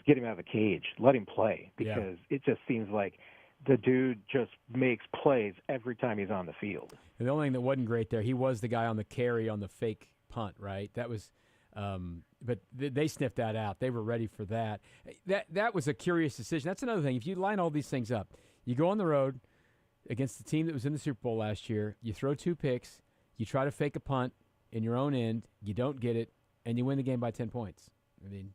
get him out of the cage, let him play, because it just seems like the dude just makes plays every time he's on the field. And the only thing that wasn't great there, he was the guy on the carry on the fake punt, right? That was, but they sniffed that out. They were ready for that. That was a curious decision. That's another thing. If you line all these things up, you go on the road against the team that was in the Super Bowl last year, you throw 2 picks, you try to fake a punt in your own end, you don't get it, and you win the game by 10 points. I mean,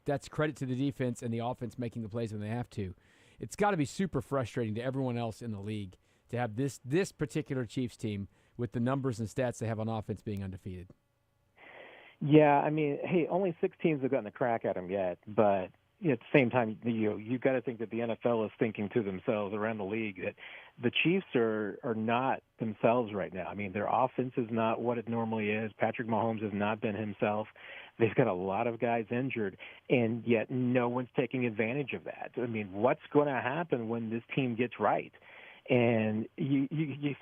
that's credit to the defense and the offense making the plays when they have to. It's got to be super frustrating to everyone else in the league to have this particular Chiefs team with the numbers and stats they have on offense being undefeated. Yeah, I mean, hey, only 6 teams have gotten a crack at them yet, but at the same time, you've got to think that the NFL is thinking to themselves around the league that the Chiefs are not themselves right now. I mean, their offense is not what it normally is. Patrick Mahomes has not been himself. They've got a lot of guys injured, and yet no one's taking advantage of that. I mean, what's going to happen when this team gets right? And you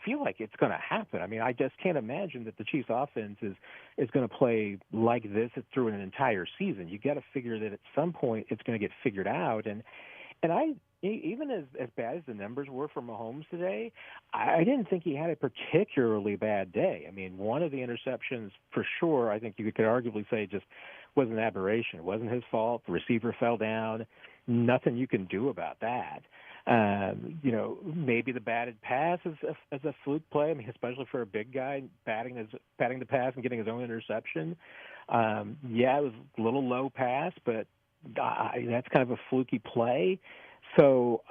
feel like it's going to happen. I mean, I just can't imagine that the Chiefs' offense is going to play like this through an entire season. You got to figure that at some point it's going to get figured out. And I, even as bad as the numbers were for Mahomes today, I didn't think he had a particularly bad day. I mean, one of the interceptions for sure, I think you could arguably say just was an aberration. It wasn't his fault. The receiver fell down. Nothing you can do about that. Maybe the batted pass is a fluke play. I mean, especially for a big guy batting the pass and getting his own interception. It was a little low pass, but that's kind of a fluky play. So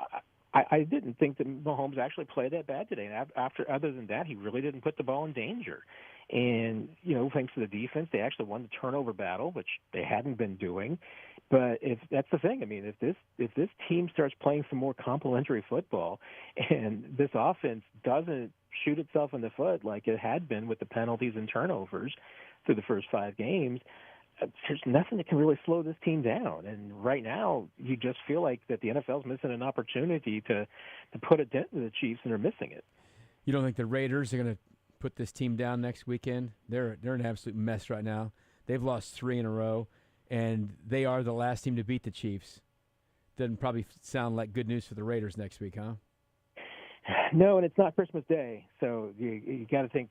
I didn't think that Mahomes actually played that bad today. And other than that, he really didn't put the ball in danger. And, thanks to the defense, they actually won the turnover battle, which they hadn't been doing. But if that's the thing, I mean, if this team starts playing some more complimentary football and this offense doesn't shoot itself in the foot like it had been with the penalties and turnovers through the first 5 games, there's nothing that can really slow this team down. And right now, you just feel like that the NFL's missing an opportunity to put a dent in the Chiefs, and they're missing it. You don't think the Raiders are going to put this team down next weekend? They're an absolute mess right now. They've lost 3 in a row, and they are the last team to beat the Chiefs. Doesn't probably sound like good news for the Raiders next week, huh? No, and it's not Christmas Day, so you got to think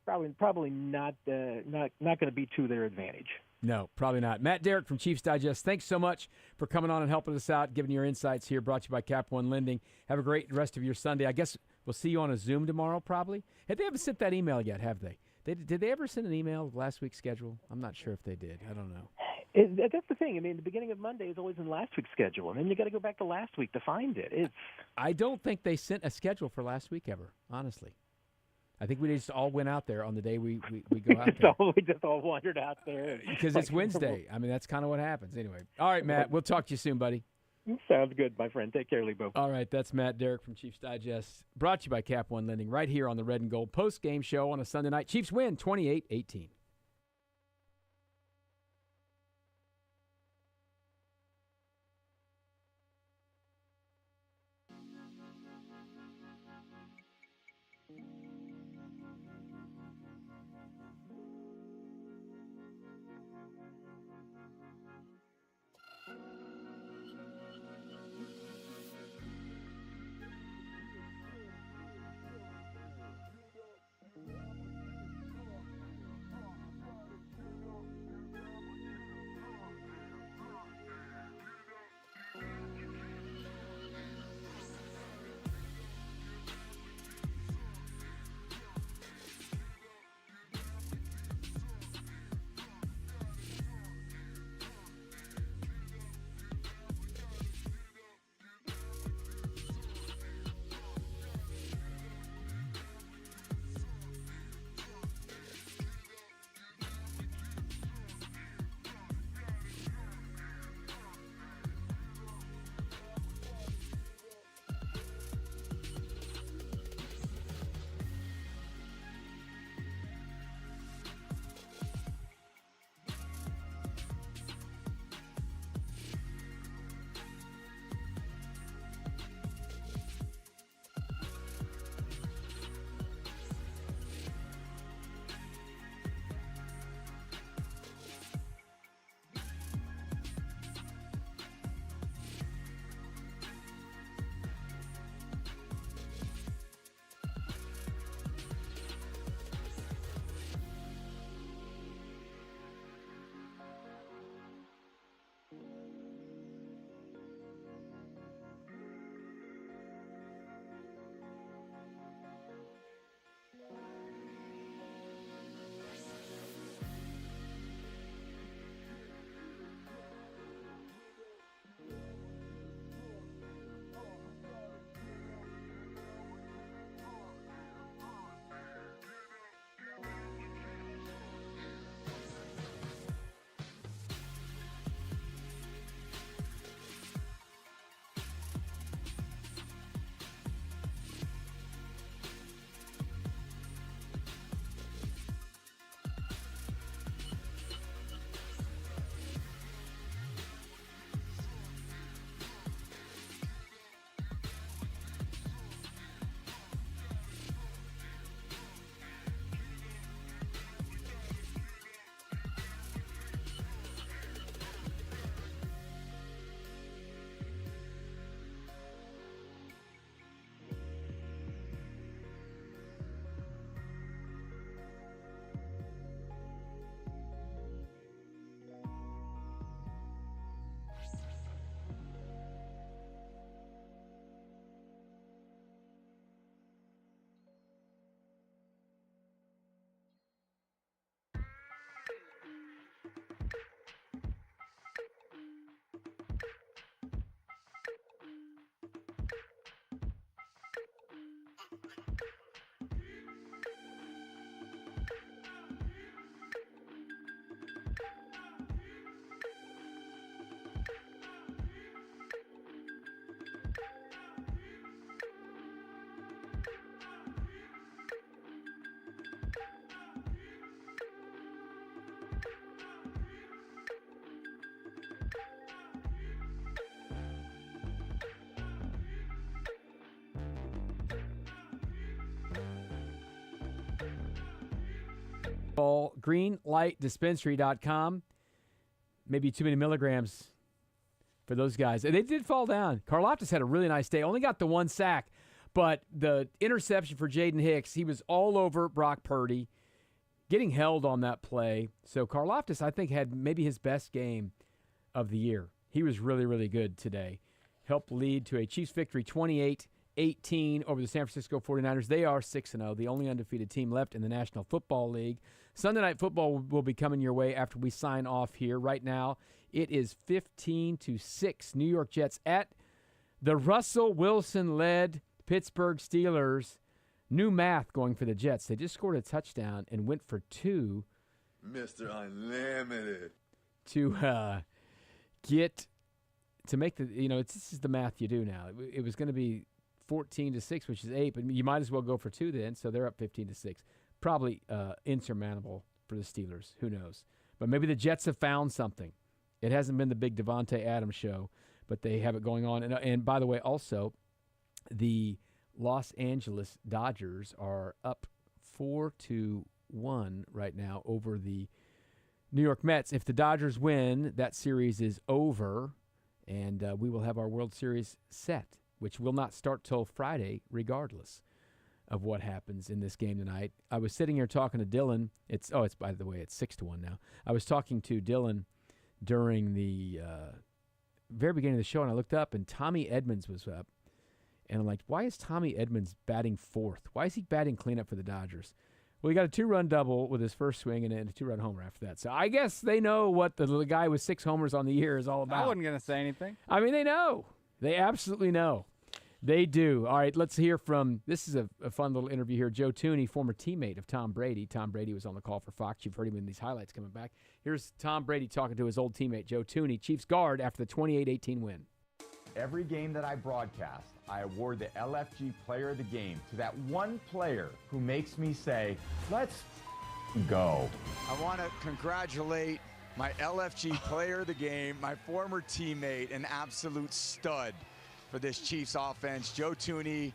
probably not going to be to their advantage. No, probably not. Matt Derrick from Chiefs Digest, thanks so much for coming on and helping us out, giving your insights here, brought to you by Cap One Lending. Have a great rest of your Sunday. I guess we'll see you on a Zoom tomorrow, probably. Have they ever sent that email yet, have they? Did they ever send an email of last week's schedule? I'm not sure if they did. I don't know. That's the thing. I mean, the beginning of Monday is always in last week's schedule, and then you got to go back to last week to find it. I don't think they sent a schedule for last week ever, honestly. I think we just all went out there on the day we go out there. We just all wandered out there. Because it's Wednesday. I mean, that's kind of what happens. Anyway. All right, Matt. We'll talk to you soon, buddy. Sounds good, my friend. Take care, Leabo. All right, that's Matt Derrick from Chiefs Digest. Brought to you by Cap One Lending right here on the Red and Gold Postgame Show on a Sunday night. Chiefs win 28-18. Greenlightdispensary.com. Maybe too many milligrams for those guys. And they did fall down. Karlaftis had a really nice day. Only got the 1 sack. But the interception for Jaden Hicks, he was all over Brock Purdy, getting held on that play. So Karlaftis, I think, had maybe his best game of the year. He was really, really good today. Helped lead to a Chiefs victory 28-18 over the San Francisco 49ers. They are 6-0, the only undefeated team left in the National Football League. Sunday Night Football will be coming your way after we sign off here. Right now, it is 15-6. New York Jets at the Russell Wilson-led Pittsburgh Steelers. New math going for the Jets. They just scored a touchdown and went for 2. Mr. Unlimited. To make the, this is the math you do now. It was going to be 14-6, which is 8, but you might as well go for 2 then, so they're up 15-6. Probably insurmountable for the Steelers. Who knows? But maybe the Jets have found something. It hasn't been the big Devontae Adams show, but they have it going on. And by the way, also, the Los Angeles Dodgers are up 4-1 right now over the New York Mets. If the Dodgers win, that series is over, and we will have our World Series set, which will not start till Friday, regardless of what happens in this game tonight. I was sitting here talking to Dylan. It's by the way, it's 6-1 now. I was talking to Dylan during the very beginning of the show, and I looked up, and Tommy Edmonds was up. And I'm like, why is Tommy Edmonds batting 4th? Why is he batting cleanup for the Dodgers? Well, he got a 2-run double with his first swing and a 2-run homer after that. So I guess they know what the guy with 6 homers on the year is all about. I wasn't going to say anything. I mean, they know. They absolutely know. They do. All right, let's hear from, this is a fun little interview here, Joe Thuney, former teammate of Tom Brady. Tom Brady was on the call for Fox. You've heard him in these highlights coming back. Here's Tom Brady talking to his old teammate, Joe Thuney, Chiefs guard, after the 28-18 win. Every game that I broadcast, I award the LFG Player of the Game to that one player who makes me say, let's go. I want to congratulate my LFG Player of the Game, my former teammate, an absolute stud for this Chiefs offense, Joe Thuney.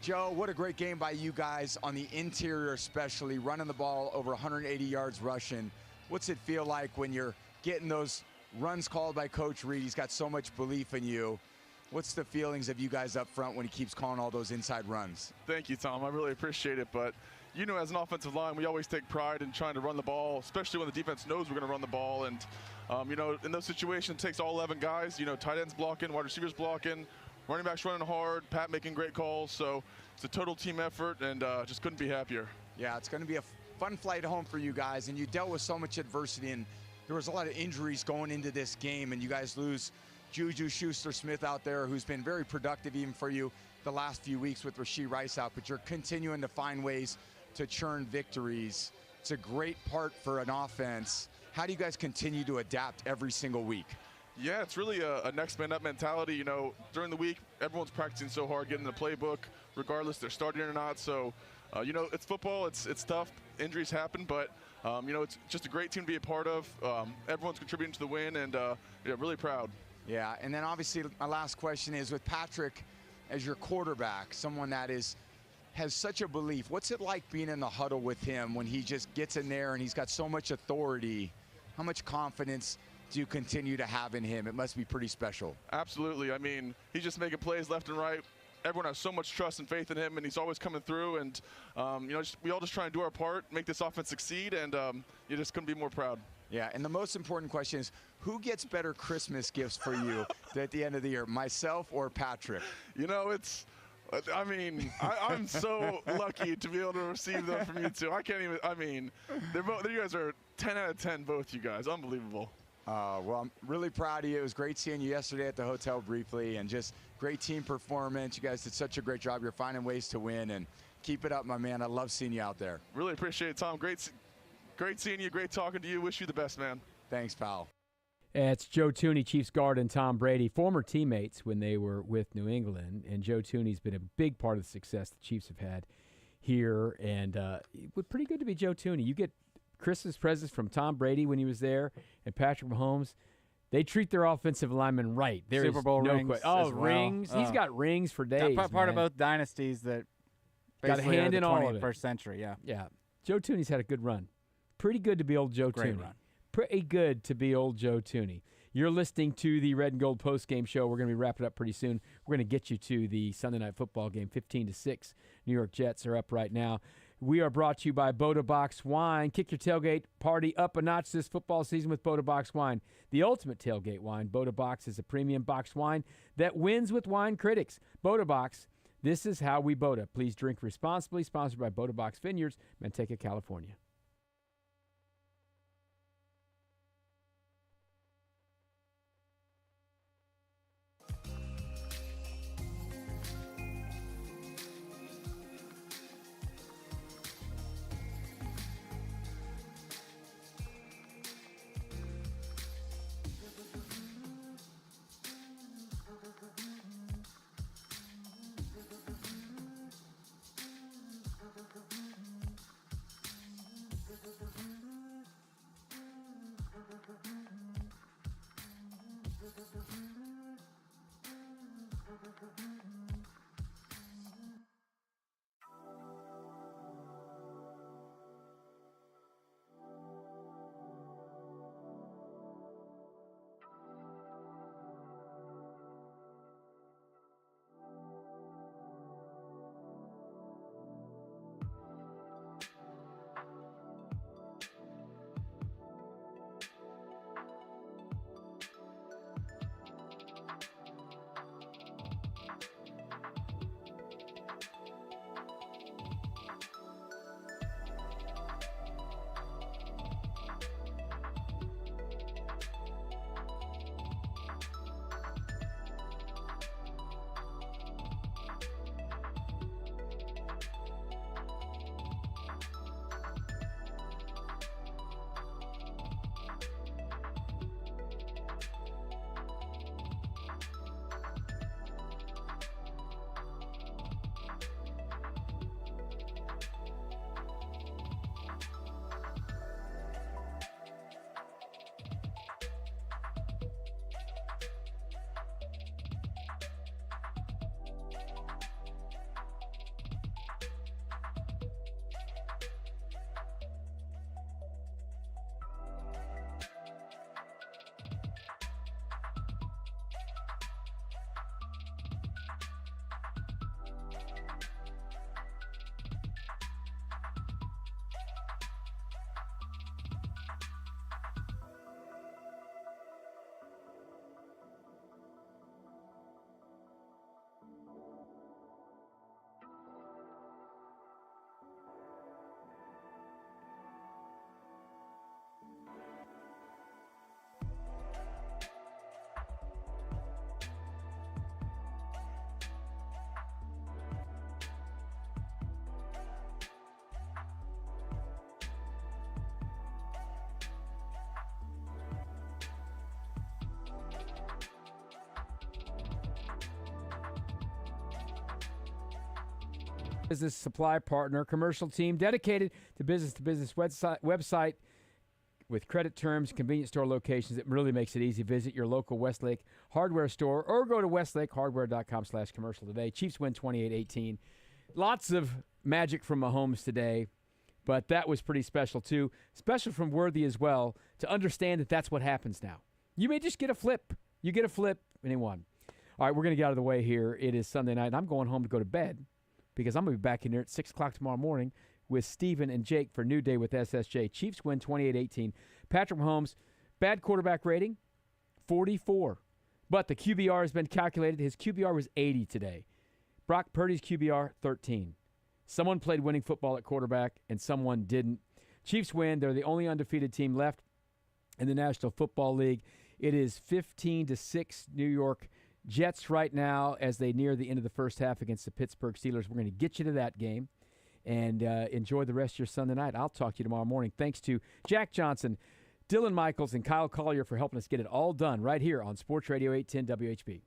Joe, what a great game by you guys on the interior especially, running the ball over 180 yards rushing. What's it feel like when you're getting those runs called by Coach Reid? He's got so much belief in you. What's the feelings of you guys up front when he keeps calling all those inside runs? Thank you, Tom. I really appreciate it. But, as an offensive line, we always take pride in trying to run the ball, especially when the defense knows we're going to run the ball. And, in those situations, it takes all 11 guys, tight ends blocking, wide receivers blocking, running backs running hard, Pat making great calls. So it's a total team effort, and just couldn't be happier. Yeah, it's going to be a fun flight home for you guys. And you dealt with so much adversity, and there was a lot of injuries going into this game, and you guys lose Juju Schuster-Smith out there, who's been very productive even for you the last few weeks with Rashee Rice out, but you're continuing to find ways to churn victories. It's a great part for an offense. How do you guys continue to adapt every single week? Yeah, it's really a next man up mentality. During the week, everyone's practicing so hard, getting the playbook, regardless they're starting or not. So, it's football. It's tough. Injuries happen, but it's just a great team to be a part of. Everyone's contributing to the win, and really proud. Yeah, and then obviously my last question is, with Patrick as your quarterback, someone that has such a belief, what's it like being in the huddle with him when he just gets in there and he's got so much authority? How much confidence do you continue to have in him? It must be pretty special. Absolutely. I mean, he's just making plays left and right. Everyone has so much trust and faith in him, and he's always coming through. And, we all just try and do our part, make this offense succeed, and you just couldn't be more proud. Yeah, and the most important question is, who gets better Christmas gifts for you at the end of the year, myself or Patrick? I'm so lucky to be able to receive them from you two. You guys are 10 out of 10, both you guys. Unbelievable. Well, I'm really proud of you. It was great seeing you yesterday at the hotel briefly, and just great team performance. You guys did such a great job. You're finding ways to win, and keep it up, my man. I love seeing you out there. Really appreciate it, Tom. Great seeing you. Great talking to you. Wish you the best, man. Thanks, pal. It's Joe Thuney, Chiefs guard, and Tom Brady, former teammates when they were with New England. And Joe Thuney's been a big part of the success the Chiefs have had here. And it was pretty good to be Joe Thuney. You get Christmas presents from Tom Brady when he was there and Patrick Mahomes. They treat their offensive linemen right. There Super Bowl no rings. Rings. He's got rings for days. Part of both dynasties that got a hand in all of it. 21st century. Yeah. Yeah. Joe Thuney's had a good run. Pretty good to be old Joe Great Tooney. run. Pretty good to be old Joe Tooney. You're listening to the Red and Gold Postgame Show. We're going to be wrapping up pretty soon. We're going to get you to the Sunday Night Football game, 15-6. New York Jets are up right now. We are brought to you by Boda Box Wine. Kick your tailgate party up a notch this football season with Boda Box Wine, the ultimate tailgate wine. Boda Box is a premium boxed wine that wins with wine critics. Boda Box, this is how we Boda. Please drink responsibly. Sponsored by Boda Box Vineyards, Manteca, California. Business supply partner, commercial team dedicated to business website with credit terms, convenience store locations. It really makes it easy. Visit your local Westlake hardware store or go to westlakehardware.com/commercial today. Chiefs win 28-18. Lots of magic from Mahomes today, but that was pretty special too. Special from Worthy as well to understand that that's what happens now. You may just get a flip. You get a flip and he won. All right, we're going to get out of the way here. It is Sunday night, and I'm going home to go to bed, because I'm going to be back in here at 6 o'clock tomorrow morning with Steven and Jake for New Day with SSJ. Chiefs win 28-18. Patrick Mahomes, bad quarterback rating, 44. But the QBR has been calculated. His QBR was 80 today. Brock Purdy's QBR, 13. Someone played winning football at quarterback, and someone didn't. Chiefs win. They're the only undefeated team left in the National Football League. It is 15-6 New York Jets right now as they near the end of the first half against the Pittsburgh Steelers. We're going to get you to that game and enjoy the rest of your Sunday night. I'll talk to you tomorrow morning. Thanks to Jack Johnson, Dylan Michaels, and Kyle Collier for helping us get it all done right here on Sports Radio 810 WHB.